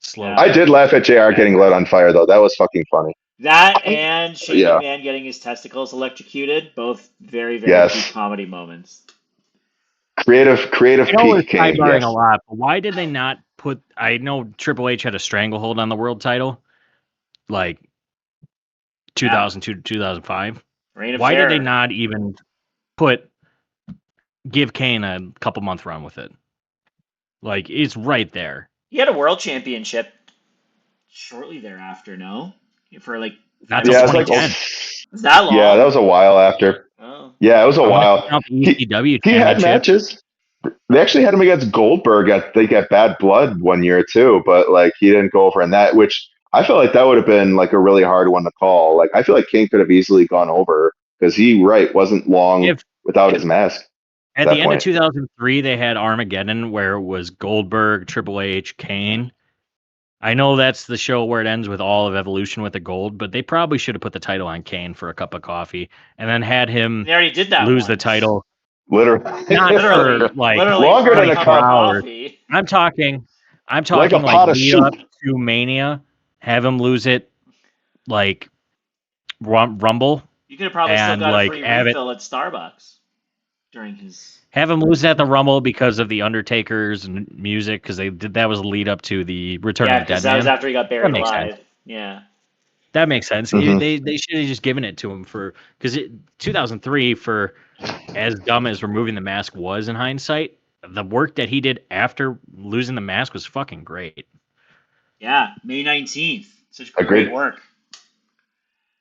Slow. I did laugh at JR getting lit on fire though. That was fucking funny. That and Shane McMahon getting his testicles electrocuted, both very, very deep comedy moments. Creative peak Kane. Yes. A lot, but why did they not put? I know Triple H had a stranglehold on the world title, like 2002 to 2005. Why did they not even give Kane a couple month run with it? Like it's right there. He had a world championship shortly thereafter. No, for like not till 2010. Was that long? Yeah, that was a while after. Oh. Yeah, it was a while. He had matches. They actually had him against Goldberg at Bad Blood one year too, but like he didn't go over in that, which I felt like that would have been like a really hard one to call. Like I feel like Kane could have easily gone over because he wasn't long without his mask. At the end of 2003, they had Armageddon where it was Goldberg, Triple H, Kane. I know that's the show where it ends with all of Evolution with the gold, but they probably should have put the title on Kane for a cup of coffee and then had him they already did that lose the title. Literally. Not for like longer than a cup of coffee. I'm talking like a pot of lead soup. up to Mania, have him lose it like Rumble. You could have probably still got a free refill at Starbucks during his. Have him lose at the Rumble because of the Undertaker's music, because that was a lead up to the Return of the Dead Man. That was after he got buried alive. Yeah. That makes sense. Mm-hmm. They should have just given it to him because 2003, for as dumb as removing the mask was in hindsight, the work that he did after losing the mask was fucking great. Yeah, May 19th. Such great work.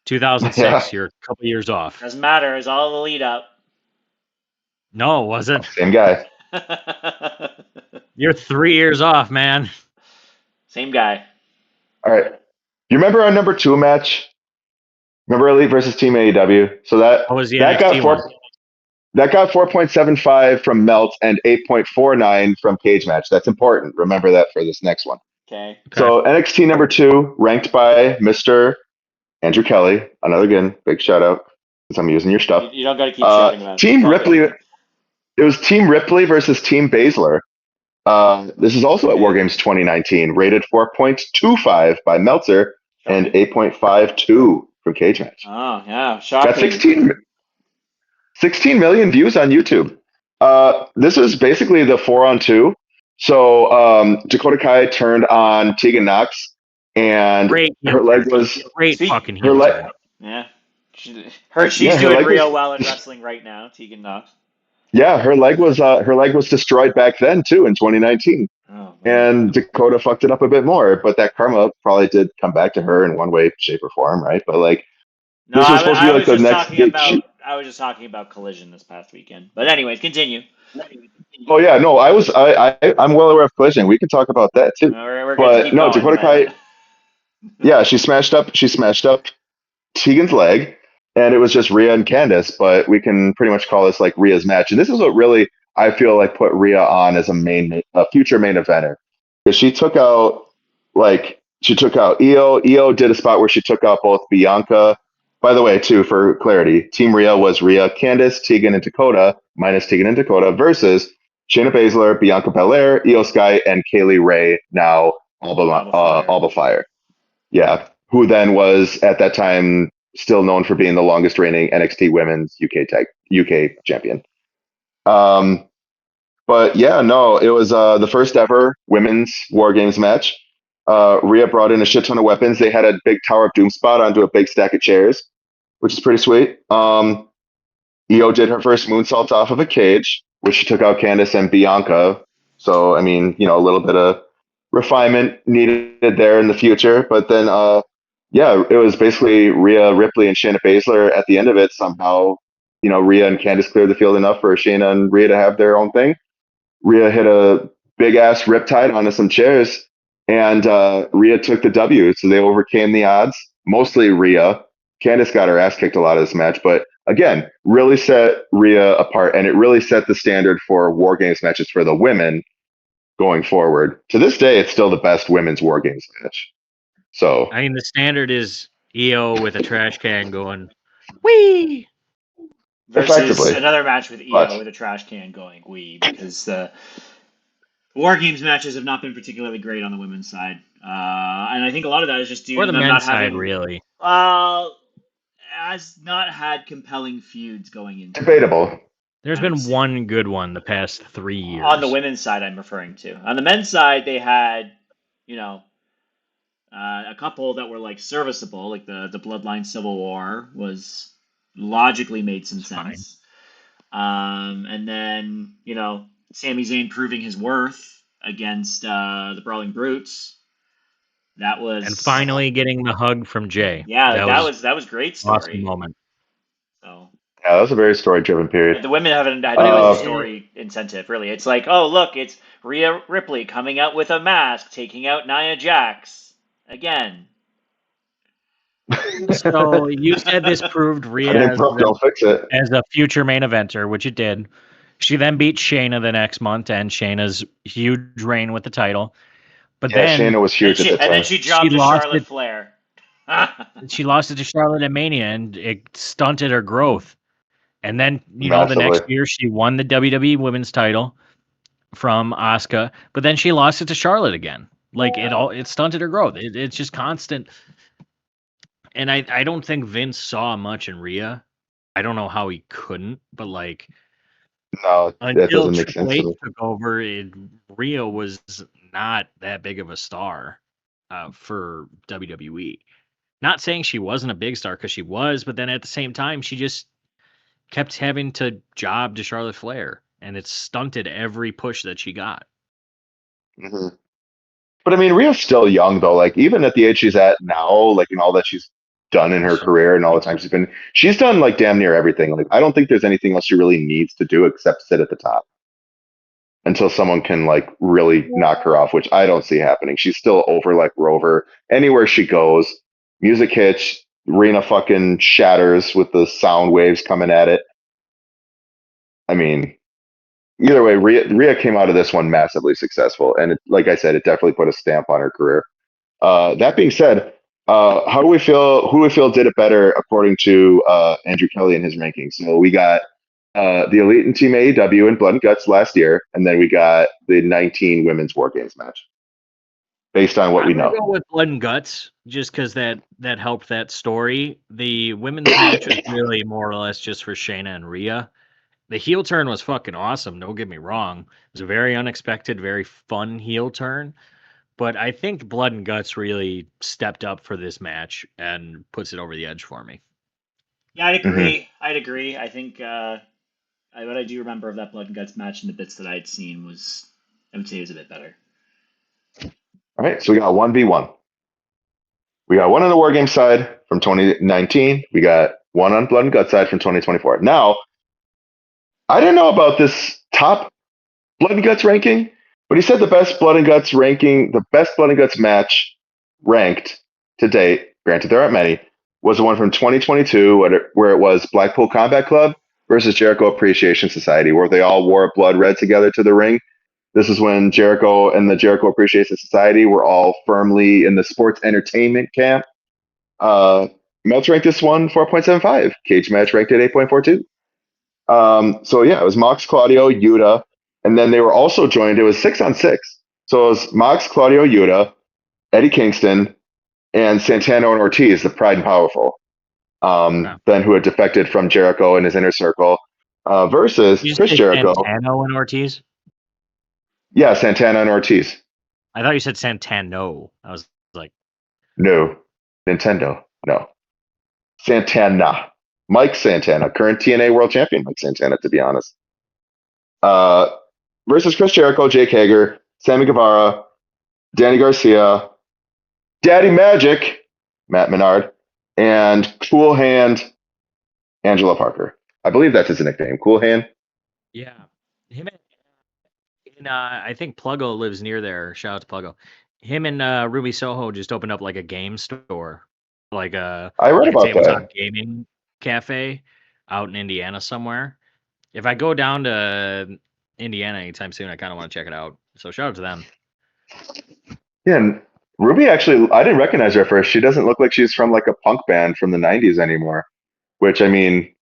2006, you're a couple years off. Doesn't matter. It's all the lead up. No, it wasn't. Same guy. You're 3 years off, man. Same guy. All right. You remember our number 2 match? Remember Elite versus Team AEW? So that got 4.75 from Melt and 8.49 from Cage Match. That's important. Remember that for this next one. Okay. So NXT number 2, ranked by Mr. Andrew Kelly. Another again, big shout out because I'm using your stuff. You don't got to keep shouting about Team Ripley. It was Team Ripley versus Team Baszler. This is also at War Games 2019, rated 4.25 by Meltzer and 8.52 from Cage Match. Oh, yeah. Shocking. Got 16 million views on YouTube. This is basically the 4-on-2. So Dakota Kai turned on Tegan Knox, and her leg was great fucking her leg. Yeah. She's doing real well in wrestling right now, Tegan Knox. Yeah, her leg was destroyed back then too in 2019, and Dakota fucked it up a bit more. But that karma probably did come back to her in one way, shape, or form, right? But like, this was supposed to be like the next. I was just talking about Collision this past weekend. But anyways, continue. Oh yeah, no, I'm well aware of Collision. We can talk about that too. But no, Dakota Kai. Yeah, she smashed up Tegan's leg. And it was just Rhea and Candice, but we can pretty much call this like Rhea's match. And this is what really I feel like put Rhea on as a future main eventer, because she took out Io. Io did a spot where she took out both Bianca. By the way, too, for clarity, Team Rhea was Rhea, Candice, Tegan, and Dakota, minus Tegan and Dakota, versus Shayna Baszler, Bianca Belair, Io Sky, and Kaylee Ray. Now Alba Fire. Yeah, who then was at that time still known for being the longest reigning NXT Women's UK champion. But yeah, no, it was the first ever women's War Games match. Rhea brought in a shit ton of weapons. They had a big Tower of Doom spot onto a big stack of chairs, which is pretty sweet. Io did her first moonsault off of a cage, which she took out Candice and Bianca So I mean, a little bit of refinement needed there in the future. But then, yeah, it was basically Rhea Ripley and Shayna Baszler at the end of it. Somehow, Rhea and Candice cleared the field enough for Shayna and Rhea to have their own thing. Rhea hit a big ass riptide onto some chairs, and Rhea took the W. So they overcame the odds. Mostly Rhea. Candice got her ass kicked a lot of this match, but again, really set Rhea apart, and it really set the standard for War Games matches for the women going forward. To this day, it's still the best women's War Games match. So I mean, the standard is EO with a trash can going, wee! versus effectively, another match with EO but with a trash can going wee, because the War Games matches have not been particularly great on the women's side, and I think a lot of that is just due Or to the them not men's side, having really. has not had compelling feuds going into it. debatable. There's I would been say. one good one the past 3 years. On the women's side, I'm referring to. On the men's side, they had, you know, a couple that were like serviceable, like the Bloodline Civil War was logically made some It's fine. sense. And then, Sami Zayn proving his worth against the Brawling Brutes. That was And finally getting the hug from Jay. yeah, That was that was great an awesome story. moment. So Yeah, that was a very story-driven period. the women haven't had But it no was story incentive, really. It's like, oh, look, it's Rhea Ripley coming out with a mask, taking out Nia Jax again. so you said this proved If it Rhea ain't broke, don't fix it. as a future main eventer, which it did. She then beat Shayna the next month, and Shayna's huge reign with the title. But Yeah, then Shayna was huge at the And then time. she she dropped to lost Charlotte it. Flair. She lost it to Charlotte at Mania, and it stunted her growth. And then, the Massively. next year she won the WWE Women's title from Asuka, but then she lost it to Charlotte again. Like it stunted her growth. It's just constant. And I don't think Vince saw much in Rhea. I don't know how he couldn't, but like No, that until doesn't make Triple sense to H me. took over, Rhea was not that big of a star for WWE. Not saying she wasn't a big star because she was, but then at the same time, she just kept having to job to Charlotte Flair, and it stunted every push that she got. Hmm. But I mean, Rhea's still young though. Like even at the age she's at now, like all that she's done in her career and all the time she's done like damn near everything. Like I don't think there's anything else she really needs to do except sit at the top until someone can like really knock her off, which I don't see happening. She's still over like Rover. Anywhere she goes, music hits, arena fucking shatters with the sound waves coming at it. I mean, either way, Rhea came out of this one massively successful, and like I said, it definitely put a stamp on her career. That being said, how do we feel? Who do we feel did it better according to Andrew Kelly and his rankings? So we got the Elite and Team AEW and Blood and Guts last year, and then we got the 19 Women's War Games match. Based on what I'm we gonna know, go with Blood and Guts just because that helped that story. The women's match was really more or less just for Shayna and Rhea. The heel turn was fucking awesome. Don't get me wrong. It was a very unexpected, very fun heel turn. But I think Blood and Guts really stepped up for this match and puts it over the edge for me. Yeah, I'd hmm agree. I'd agree. I think what I do remember of that Blood and Guts match and the bits that I'd seen was, I would say, it was a bit better. All right, so we got 1v1. We got one on the War Game side from 2019. We got one on Blood and Guts side from 2024. Now, I didn't know about this top Blood and Guts ranking, but he said the best Blood and Guts ranking, the best Blood and Guts match ranked to date, granted there aren't many, was the one from 2022 where it was Blackpool Combat Club versus Jericho Appreciation Society, where they all wore blood red together to the ring. This is when Jericho and the Jericho Appreciation Society were all firmly in the sports entertainment camp. Uh, Meltz ranked this one 4.75. Cage match ranked at 8.42. So yeah, it was Mox, Claudio, Yuta, and then they were also joined. It was 6-on-6. So it was Mox, Claudio, Yuta, Eddie Kingston, and Santana and Ortiz, the Pride and Powerful. Yeah. Then who had defected from Jericho and his inner circle, versus Did you Chris say Jericho. Santano and Ortiz? Yeah, Santana and Ortiz. I thought you said Santano. I was like, No, Nintendo. No, Santana. Mike Santana, current TNA World Champion Mike Santana, to be honest. Uh, versus Chris Jericho, Jake Hager, Sammy Guevara, Danny Garcia, Daddy Magic, Matt Menard, and Cool Hand, Angelo Parker. I believe that's his nickname, Cool Hand. Yeah. Him and I think Pluggo lives near there. Shout out to Pluggo. Him and Ruby Soho just opened up like a game store, like I read a about tabletop that. gaming cafe out in Indiana somewhere. If I go down to Indiana anytime soon, I kind of want to check it out. So shout out to them. Yeah, and Ruby actually, I didn't recognize her at first. She doesn't look like she's from like a punk band from the '90s anymore. Which I mean,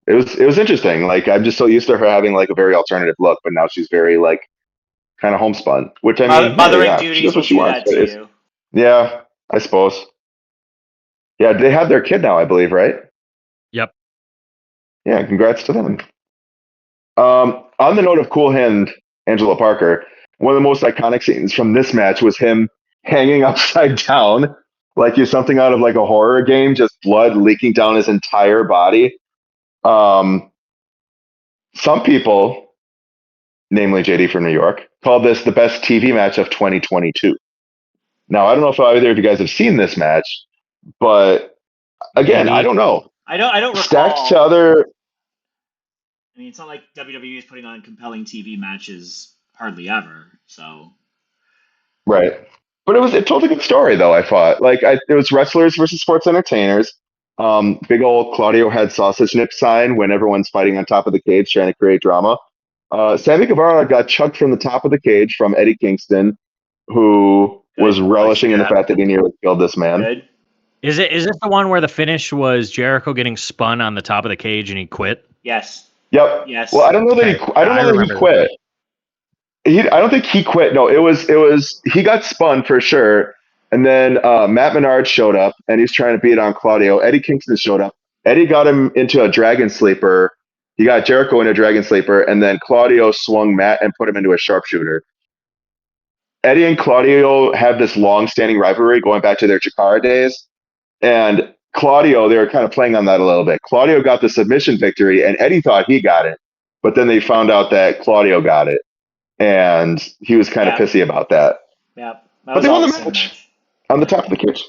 it was interesting. Like I'm just so used to her having like a very alternative look, but now she's very like kind of homespun. Which I mean, hey, Mothering yeah, she duties does will what she do wants. that But to it's you. yeah, I suppose. Yeah, they have their kid now, I believe, right? Yep. Yeah, congrats to them. On the note of Cool Hand, Angela Parker, one of the most iconic scenes from this match was him hanging upside down, like he's something out of like a horror game, just blood leaking down his entire body. Um, some people, namely JD from New York, called this the best TV match of 2022. Now, I don't know if either of you guys have seen this match, but again, I Maybe. don't know. I don't Stacked to recall. other I mean, it's not like WWE is putting on compelling TV matches hardly ever. So right. But it told a good story though, I thought. It was wrestlers versus sports entertainers. Big old Claudio had sausage nip sign when everyone's fighting on top of the cage trying to create drama. Sammy Guevara got chucked from the top of the cage from Eddie Kingston, who was good. I like to relishing see in the that. fact that he nearly killed this man. Good. Is this the one where the finish was Jericho getting spun on the top of the cage and he quit? Yes. Yep. Well, Yes. Okay. I don't I know that he remember that. quit. I don't think he quit. No, it was he got spun for sure. And then Matt Menard showed up and he's trying to beat on Claudio. Eddie Kingston showed up. Eddie got him into a dragon sleeper. He got Jericho in a dragon sleeper, and then Claudio swung Matt and put him into a sharpshooter. Eddie and Claudio have this long-standing rivalry going back to their Chikara days, and Claudio, they were kind of playing on that a little bit. Claudio got the submission victory, and Eddie thought he got it, but then they found out that Claudio got it, and he was kind of Yeah. pissy about that. Yeah. That But was they all won the the same match match. on the Yeah. top of the cage.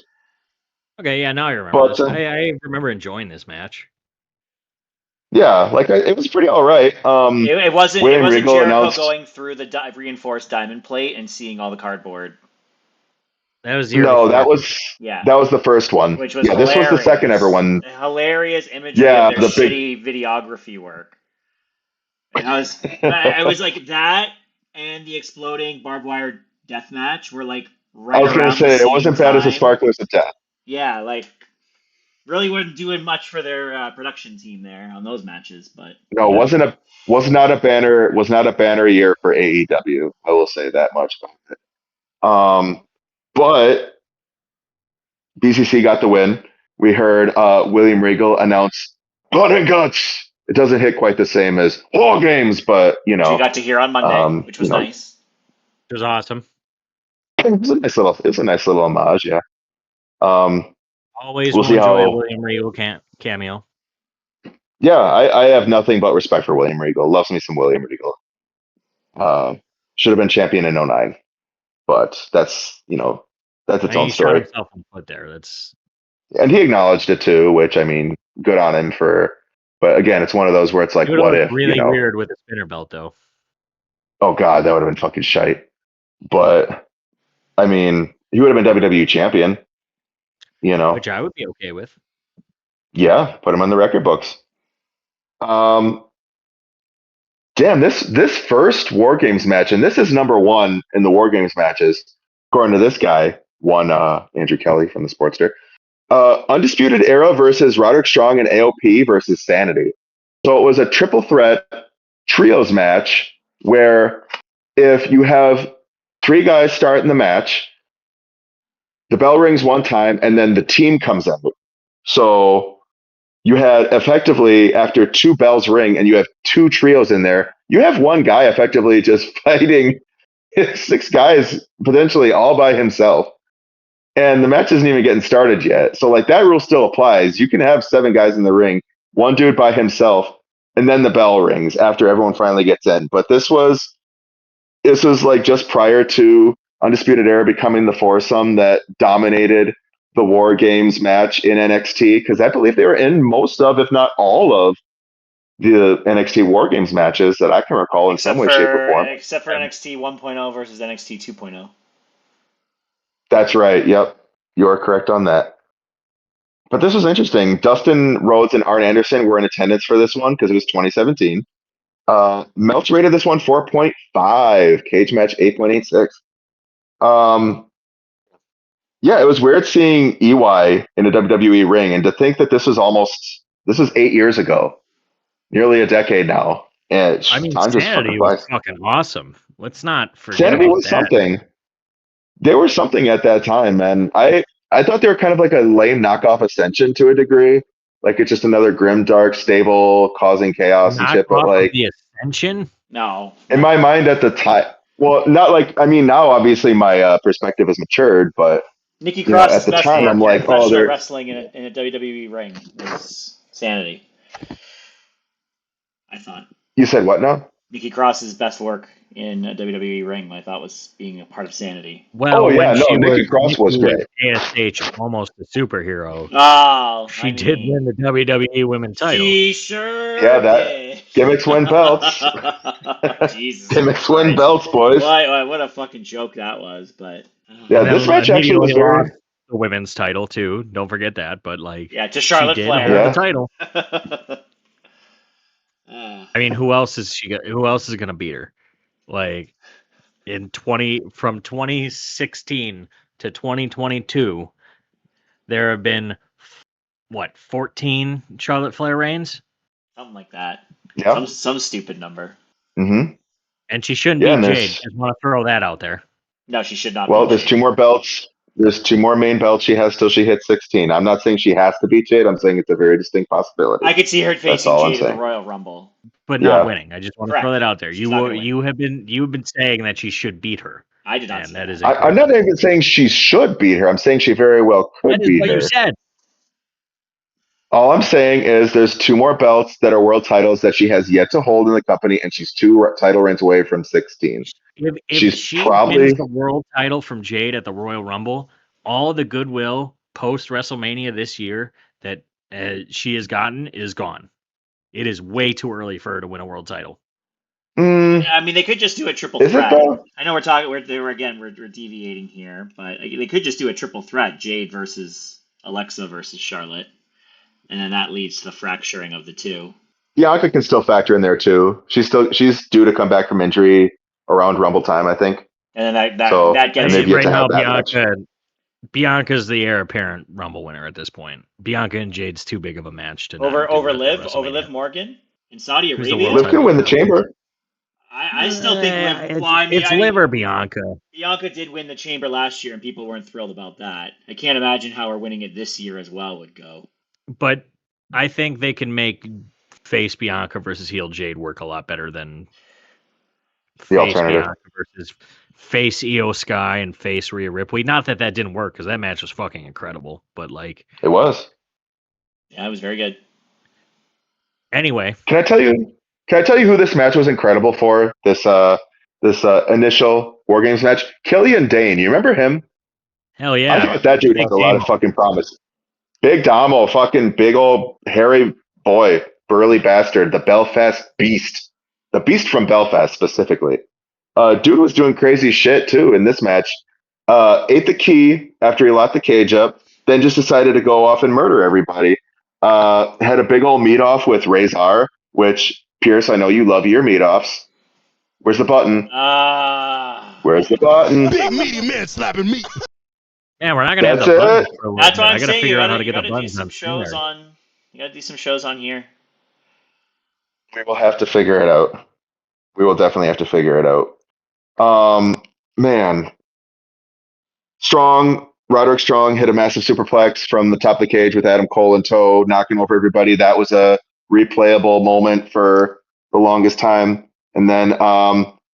Okay, yeah, now I remember But this. I remember enjoying this match. yeah, it was pretty all right. It William wasn't Regal Jericho announced. going through the reinforced diamond plate and seeing all the cardboard. That was the year No, before. Yeah. that was the first one. Which was Yeah, this was the second ever hilarious. one. Hilarious imagery of Yeah, their the big. shitty videography work. And I was like that and the exploding barbed wire death match were like I right was gonna around the say it same wasn't bad as a time. sparklers of death. Yeah, like really weren't doing much for their production team there on those matches, but No, yeah. was not a banner year for AEW. I will say that much about it. But BCC got the win. We heard William Regal announce "Blood and Guts." It doesn't hit quite the same as War Games, but Which we got to hear on Monday, which was nice. It was awesome. it was a nice little homage. Yeah. Um, Always we'll will see enjoy a how. William Regal cameo. Yeah, I have nothing but respect for William Regal. Loves me some William Regal. Uh, should have been champion in '09, but that's its own He shot story. himself in the foot there. That's And he acknowledged it too, which I mean, good on him for. But again, it's one of those where it's it like, would have what looked if, really weird with a spinner belt, though. oh God, that would have been fucking shite. But I mean, he would have been WWE champion, Which I would be okay with. Yeah, put him on the record books. Um, damn, this first War Games match, and this is number one in the War Games matches, according to this guy, one Andrew Kelly from the Sportster. Undisputed Era versus Roderick Strong and AOP versus Sanity. So it was a triple threat trios match where if you have three guys start in the match, the bell rings one time and then the team comes out. So you had effectively, after two bells ring and you have two trios in there, you have one guy effectively just fighting six guys potentially all by himself. And the match isn't even getting started yet. So like that rule still applies. You can have seven guys in the ring, one dude by himself, and then the bell rings after everyone finally gets in. But this was this was like just prior to Undisputed Era becoming the foursome that dominated the War Games match in NXT, because I believe they were in most of, if not all of, the NXT War Games matches that I can recall in some way, shape, or form. except for NXT 1.0 versus NXT 2.0. That's right. Yep. You are correct on that. But this was interesting. Dustin Rhodes and Arn Anderson were in attendance for this one because it was 2017. Meltz rated this one 4.5. Cage match 8.86. Um, yeah, it was weird seeing EY in a WWE ring, and to think that this was 8 years ago, nearly a decade now. And I mean, time just fucking Sanity was flies. fucking awesome. Let's not forget Sanity about was that. something. They were something at that time, man. I thought they were kind of like a lame knockoff Ascension to a degree. Like it's just another grim, dark stable causing chaos and shit. But Knockoff of like the Ascension? No. in my mind at the time, well, not like I mean now obviously my perspective has matured, but Nikki you know at Cross's the best time I'm work in like, oh, professional they're wrestling in a WWE ring was Sanity. I thought you said what now? Nikki Cross's best work in a WWE ring, I thought, was being a part of Sanity. Oh Well, yeah, when no, she Nikki was Cross was great. ASH almost a superhero, Oh, she did win the WWE Women's title. she sure Yeah, that did. gimmicks win belts. Jesus Gimmicks win Christ. belts, boys. What a fucking joke that was, but Yeah, And then this match actually was immediately very lost the women's title too. Don't forget that. But like, yeah, to she Charlotte did hold Flair. the yeah. title. Uh, I mean, who else is who else is gonna beat her? Like from 2016 to 2022, there have been what 14 Charlotte Flair reigns, something like that. Yeah. Some stupid number. Mm-hmm. and she shouldn't Yeah, beat and Jade. there's Just want to throw that out there. No, she should not well, beat there's two Jade. more belts. There's two more main belts she has till she hits 16. I'm not saying she has to beat Jade. I'm saying it's a very distinct possibility. I could see her That's facing all I'm Jade in the saying. Royal Rumble. But not Yeah. winning. I just want to throw Correct. that out there. She's not gonna win. You've been saying that she should beat her, I did not and say that that. is I'm incorrect. not even saying she should beat her. I'm saying she very well That could is beat what you her. said. All I'm saying is there's two more belts that are world titles that she has yet to hold in the company, and she's two title reigns away from 16. If She's she wins probably the world title from Jade at the Royal Rumble, all the goodwill post WrestleMania this year that she has gotten is gone. It is way too early for her to win a world title. mm, I mean, they could just do a triple is it threat. though? I know we're deviating here, but they could just do a triple threat: Jade versus Alexa versus Charlotte, and then that leads to the fracturing of the two. Bianca can still factor in there too. She's due to come back from injury around Rumble time, I think. And then So, that I and gets they've mean, yet right to now have that match. Bianca's the heir apparent Rumble winner at this point. Bianca and Jade's too big of a match to not do over at Liv WrestleMania. Morgan in Saudi Who's the world Liv Arabia. can title win the contender? chamber. I still think Liv. Well, It's Liv or Bianca. Bianca did win the chamber last year, and people weren't thrilled about that. I can't imagine how her winning it this year as well would go. But I think they can make face Bianca versus heel Jade work a lot better than The face alternative. Bianca versus face Io Sky and face Rhea Ripley. Not that that didn't work because that match was fucking incredible. But like, It was. Yeah, it was very good. anyway, Can I tell you? Can I tell you who this match was incredible for? This initial War Games match. Killian Dane. You remember him? hell I yeah, thought that dude Big had a lot of Damo. fucking promise. Big Damo, fucking big old hairy boy, burly bastard, the Belfast Beast, the Beast from Belfast specifically. Dude was doing crazy shit too in this match. Ate the key after he locked the cage up, then just decided to go off and murder everybody. Had a big old meet off with Razor, which Pierce, I know you love your meet offs. Where's the button? Where's the button? Big meaty man slapping meat. Yeah, we're not gonna have That's the buttons it. for a little That's bit. why I I'm gotta saying figure out how to you get the gotta do buttons some on shows there. on. You gotta do some shows on here. We will have to figure it out. We will definitely have to figure it out. Man, Roderick Strong hit a massive superplex from the top of the cage with Adam Cole in tow, knocking over everybody. That was a replayable moment for the longest time. And then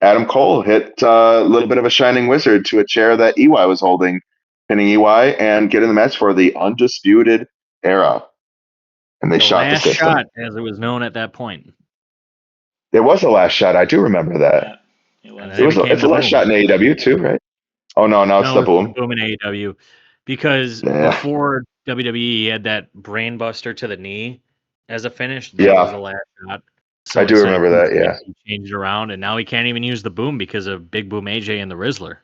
Adam Cole hit a little bit of a shining wizard to a chair that EY was holding, pinning EY and getting the match for the Undisputed Era. And they The shot the last system. shot, as it was known at that point. It was the last shot. I do remember that. Yeah, It And was. then it became It's a the less boom. shot in AEW too, right? Oh no, now it's No, the it's the boom. boom in AEW because Yeah. before WWE he had that brain buster to the knee as a finish. That Yeah. was the last shot. So I do instead of remember that, yeah. he changed it around, and now he can't even use the boom because of Big Boom AJ and the Rizzler.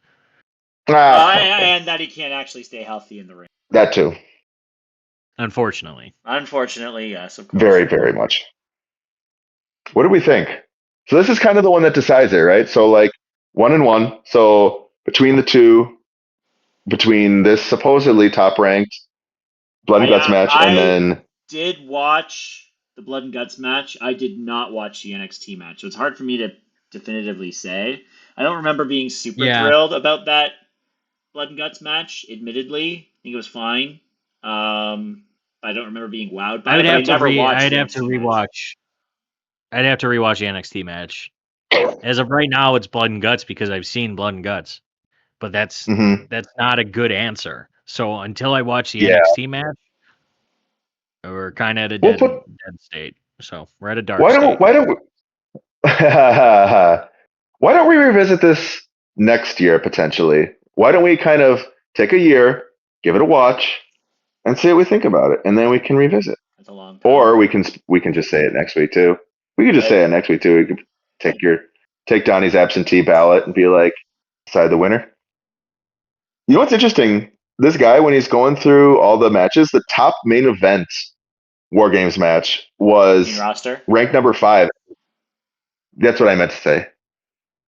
And that he can't actually stay healthy in the ring. That too. Unfortunately. Unfortunately, yes, of course. Very, very much. What do we think? So this is kind of the one that decides it, right? So like 1-1. So between the two, between this supposedly top ranked blood and guts match, and I then did watch the Blood and Guts match. I did not watch the NXT match, so it's hard for me to definitively say. I don't remember being super thrilled about that Blood and Guts match. Admittedly, I think it was fine. I don't remember being wowed by it. But I never watched. I'd have to rewatch. I'd have to rewatch the NXT match. As of right now, it's Blood and Guts because I've seen Blood and Guts, but that's not a good answer. So until I watch the NXT match, we're kind of at a dead state. So we're at a dark state. why don't we revisit this next year potentially? Why don't we kind of take a year, give it a watch, and see what we think about it, and then we can revisit. That's a long time. Or we can just say it next week too. We could just say it next week too. We could take Donnie's absentee ballot and be like, decide the winner. You know what's interesting? This guy, when he's going through all the matches, the top main event War Games match was roster ranked number 5. That's what I meant to say.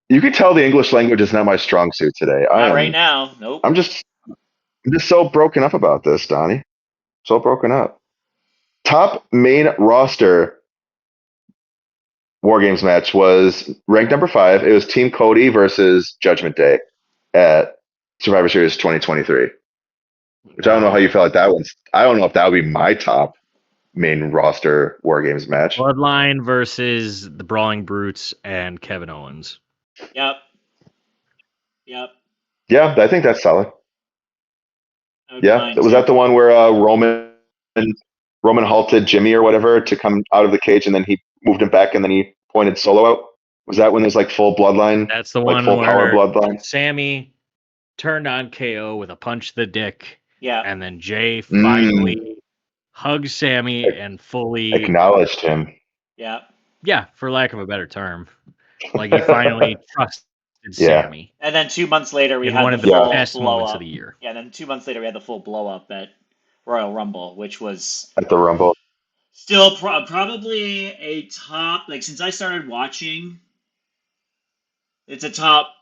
You can tell the English language is not my strong suit today. Not right now. Nope. I'm just so broken up about this, Donnie. So broken up. Top main roster War Games match was ranked number 5. It was Team Cody versus Judgment Day at Survivor Series 2023. Which I don't know how you felt like that one. I don't know if that would be my top main roster War Games match. Bloodline versus the Brawling Brutes and Kevin Owens. Yep. Yeah, I think that's solid. Yeah, was that the one where Roman halted Jimmy or whatever to come out of the cage, and then he moved him back, and then he pointed Solo out? Was that when there's like full bloodline? That's the like one full where power bloodline. Sammy turned on KO with a punch to the dick. Yeah. And then Jay finally hugs Sammy and fully acknowledged him. Yeah. Yeah, for lack of a better term. Like he finally trusted Sammy. And then 2 months later, we had one of the the full best blow moments up of the year. Yeah, then 2 months later, we had the full blow up at Royal Rumble, which was at the Rumble. Still probably a top, like, since I started watching, it's a top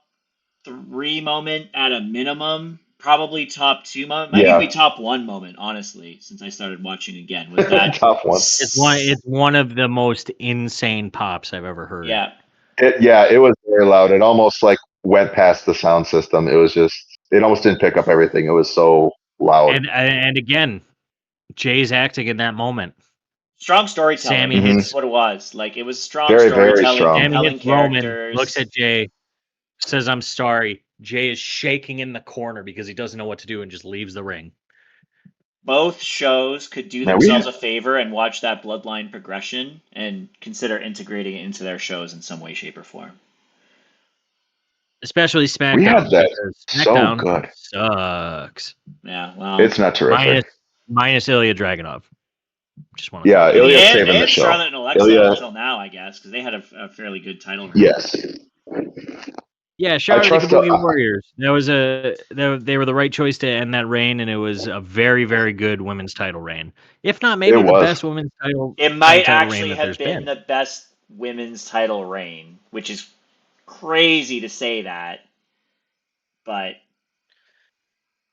3 moment at a minimum. Probably top 2 moment. Might even be top 1 moment, honestly, since I started watching again. Was that top 1? It's one of the most insane pops I've ever heard. Yeah. It was very loud. It almost like went past the sound system. It was just, it almost didn't pick up everything. It was so loud. And again, Jay's acting in that moment. Strong storytelling. Sammy hits what it was. Like, it was strong very, storytelling. very strong. Sammy hits Roman, looks at Jay, says, "I'm sorry." Jay is shaking in the corner because he doesn't know what to do and just leaves the ring. Both shows could do themselves a favor and watch that bloodline progression and consider integrating it into their shows in some way, shape, or form. Especially SmackDown. We had that. SmackDown so good. Sucks. Yeah, well, it's not terrific. Minus Ilya Dragunov. Just want to. Yeah, Ilya's saving the show. Charlotte and Alexa until now, I guess, because they had a fairly good title run. Yes. Yeah, Charlotte and the Kabuki Warriors. They were the right choice to end that reign, and it was a very, very good women's title reign. If not, maybe the best women's title. It might actually have been the best women's title reign, which is crazy to say that, but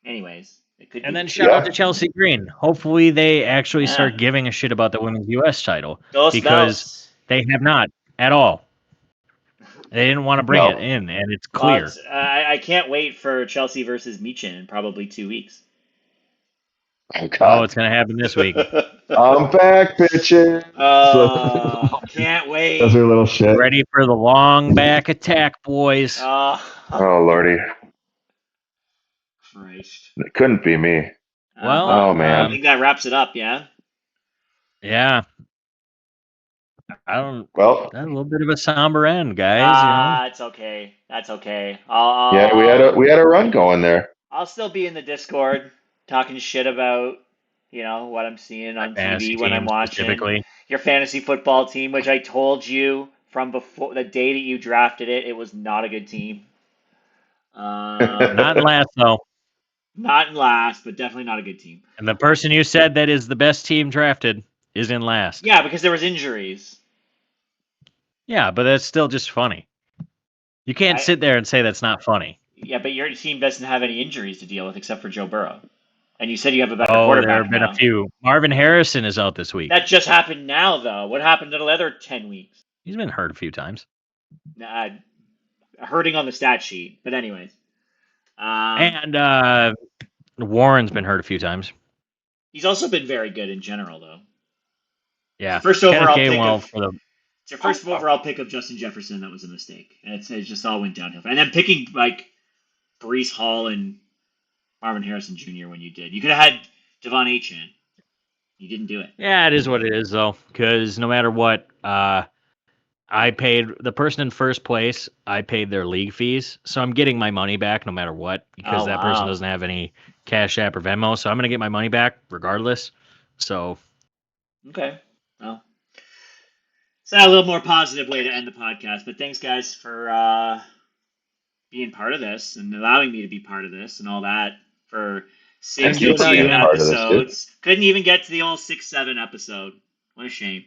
anyways, it could. And then shout out to Chelsea Green. Hopefully, they actually start giving a shit about the women's U.S. title because they have not at all. They didn't want to bring it in, and it's clear. I can't wait for Chelsea versus Michin in probably 2 weeks. Oh, it's going to happen this week. I'm back, bitches. Can't wait. Those are little shit. Ready for the long back attack, boys. Oh, Lordy. Christ. It couldn't be me. Well, oh, man. I think that wraps it up, yeah? Yeah. I don't. Well, That's a little bit of a somber end, guys. You know. It's okay. That's okay. yeah, we had a run going there. I'll still be in the Discord talking shit about, what I'm seeing My on fantasy TV when I'm team watching specifically. your fantasy football team, which I told you from before the day that you drafted it, it was not a good team. Not in last though. Not in last, but definitely not a good team. And the person you said that is the best team drafted is in last. Yeah, because there was injuries. Yeah, but that's still just funny. You can't I, sit there and say that's not funny. yeah, but your team doesn't have any injuries to deal with except for Joe Burrow. And you said you have a better Oh, there quarterback have been a now. few. Marvin Harrison is out this week. That just happened now, though. What happened to the other 10 weeks? He's been hurt a few times. Hurting on the stat sheet. But anyways. And Warren's been hurt a few times. He's also been very good in general, though. Yeah. It's your first Kenneth overall pick Gainwell of for the it's your first overall pick of Justin Jefferson. That was a mistake, and it just all went downhill. And then picking like Brees Hall and Marvin Harrison Jr. when you did, you could have had Devon Achane. You didn't do it. Yeah, it is what it is though, because no matter what, I paid the person in first place. I paid their league fees, so I'm getting my money back no matter what, because Oh that person wow. doesn't have any Cash App or Venmo, so I'm gonna get my money back regardless. So Okay. Well, it's a little more positive way to end the podcast. But thanks, guys, for being part of this and allowing me to be part of this and all that for Thank you for 62 being part of this, dude. episodes. Couldn't even get to the old 6-7 episode. What a shame.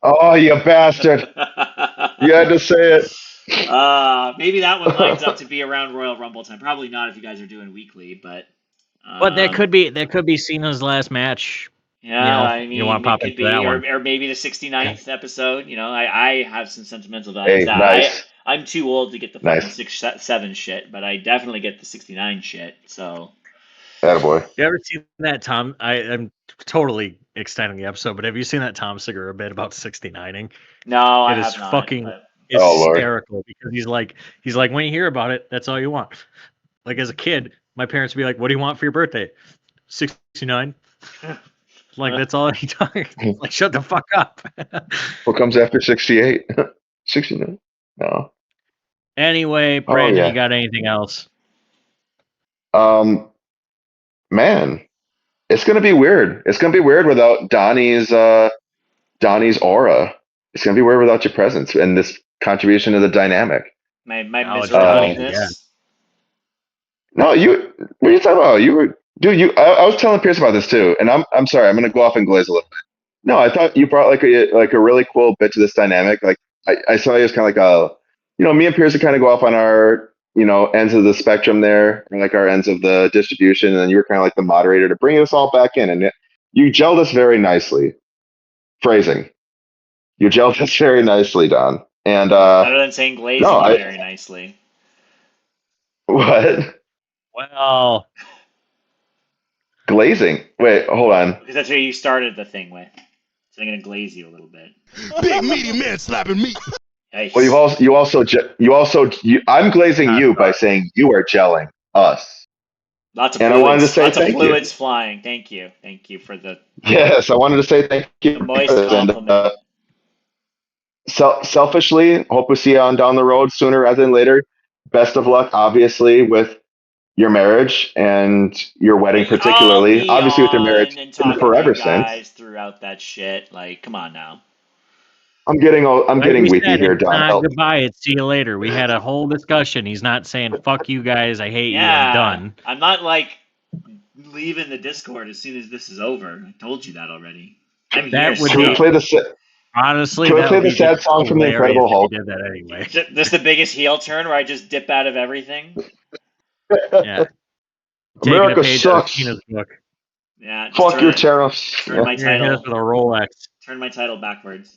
Oh, you bastard! You had to say it. Maybe that one lines up to be around Royal Rumble time. Probably not if you guys are doing weekly, but that could be Cena's last match. yeah, You know, I you want mean, to it pop could into that be, one. or maybe the 69th episode. I have some sentimental value to Hey, that. nice, I'm too old to get the fucking nice. 6-7 shit, but I definitely get the 69 shit. So Attaboy. You ever seen that Tom? I'm totally extending the episode, but have you seen that Tom Segura bit about 69ing? no, I It is have not. fucking But Oh Lord. hysterical because he's like when you hear about it, that's all you want. Like as a kid, my parents would be like, "What do you want for your birthday?" 69. Like that's all he talks. Like shut the fuck up. What comes after 68? 69? No. Anyway, Oh Brandon, you yeah. got anything else? Um, man, it's gonna be weird. It's gonna be weird without Donnie's aura. It's gonna be weird without your presence and this contribution to the dynamic. my Oh, Johnny, yeah. miserableness. No, you. What are you talking about? You were, dude. I was telling Pierce about this too, and I'm sorry. I'm gonna go off and glaze a little bit. No, I thought you brought like a really cool bit to this dynamic. Like I saw you as kind of like me and Pierce would kind of go off on our ends of the spectrum there, or like our ends of the distribution, and then you were kind of like the moderator to bring us all back in, and you gelled us very nicely. Phrasing, you gelled us very nicely, Don. And Better than saying no, glazing you very nicely. what Well, glazing? Wait, hold on. Because that's what you started the thing with. So I'm gonna glaze you a little bit. Big meaty man slapping me. Nice. Well, I'm glazing you by saying you are gelling us. Lots of And I wanted to fluids. say Lots of thank you. fluids flying. Thank you. Thank you for the Yes, I wanted to say thank you. moist And compliment. selfishly, hope we see you on down the road sooner rather than later. Best of luck, obviously, with your marriage and your wedding, I'll particularly. be Obviously, with your marriage on and in the talking to you forever sense. guys throughout that shit. Like, come on now. I'm like getting we weepy said, here, it's Don. not Help. goodbye. It's see you later. We had a whole discussion. He's not saying "fuck you guys," "I hate you," "I'm Yeah, done." I'm not like leaving the Discord as soon as this is over. I told you that already. I'm here That would Can we be still. play the honestly, Can we that play would the be just sad song from the hilarious Incredible if you Hulk? did that anyway. Just the biggest heel turn where I just dip out of everything. Yeah, taking a America page out of sucks. Cena's book. Yeah, just Fuck your tariffs. turn my You're gonna hit us title with a Rolex. turn my title backwards.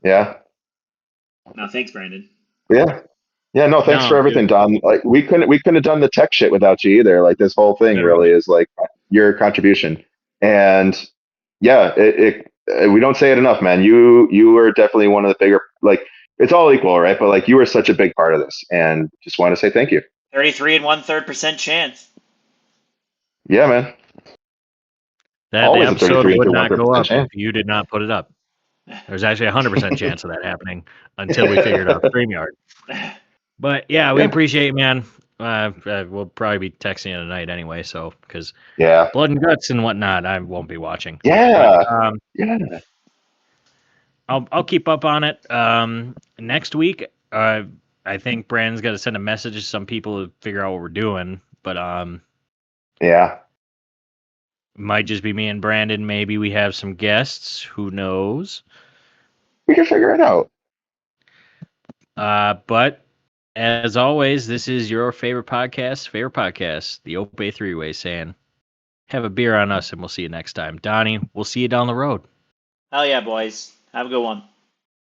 Yeah. No, thanks, Brandon. Yeah. Yeah, no, thanks for No, everything, dude, Don. Like we couldn't have done the tech shit without you either. Like this whole thing really literally. is like your contribution. And yeah, we don't say it enough, man. You were definitely one of the bigger like it's all equal, right? But like you were such a big part of this and just want to say thank you. 33 and 1/3% chance. Yeah, man. That the Always a episode 33 would into not go 1% up if chance. you did not put it up. There's actually a 100% chance of that happening until we figured out StreamYard. But yeah, we Yeah. appreciate it, man. We'll probably be texting you tonight anyway, so because Yeah. blood and guts and whatnot, I won't be watching. Yeah. But, Yeah. I'll keep up on it. Next week, I think Brandon's got to send a message to some people to figure out what we're doing. But Yeah. might just be me and Brandon. Maybe we have some guests. Who knows? We can figure it out. But as always, this is your favorite podcast, the Ope Eh Three-Way, saying, have a beer on us, and we'll see you next time. Donnie, we'll see you down the road. Hell yeah, boys. Have a good one.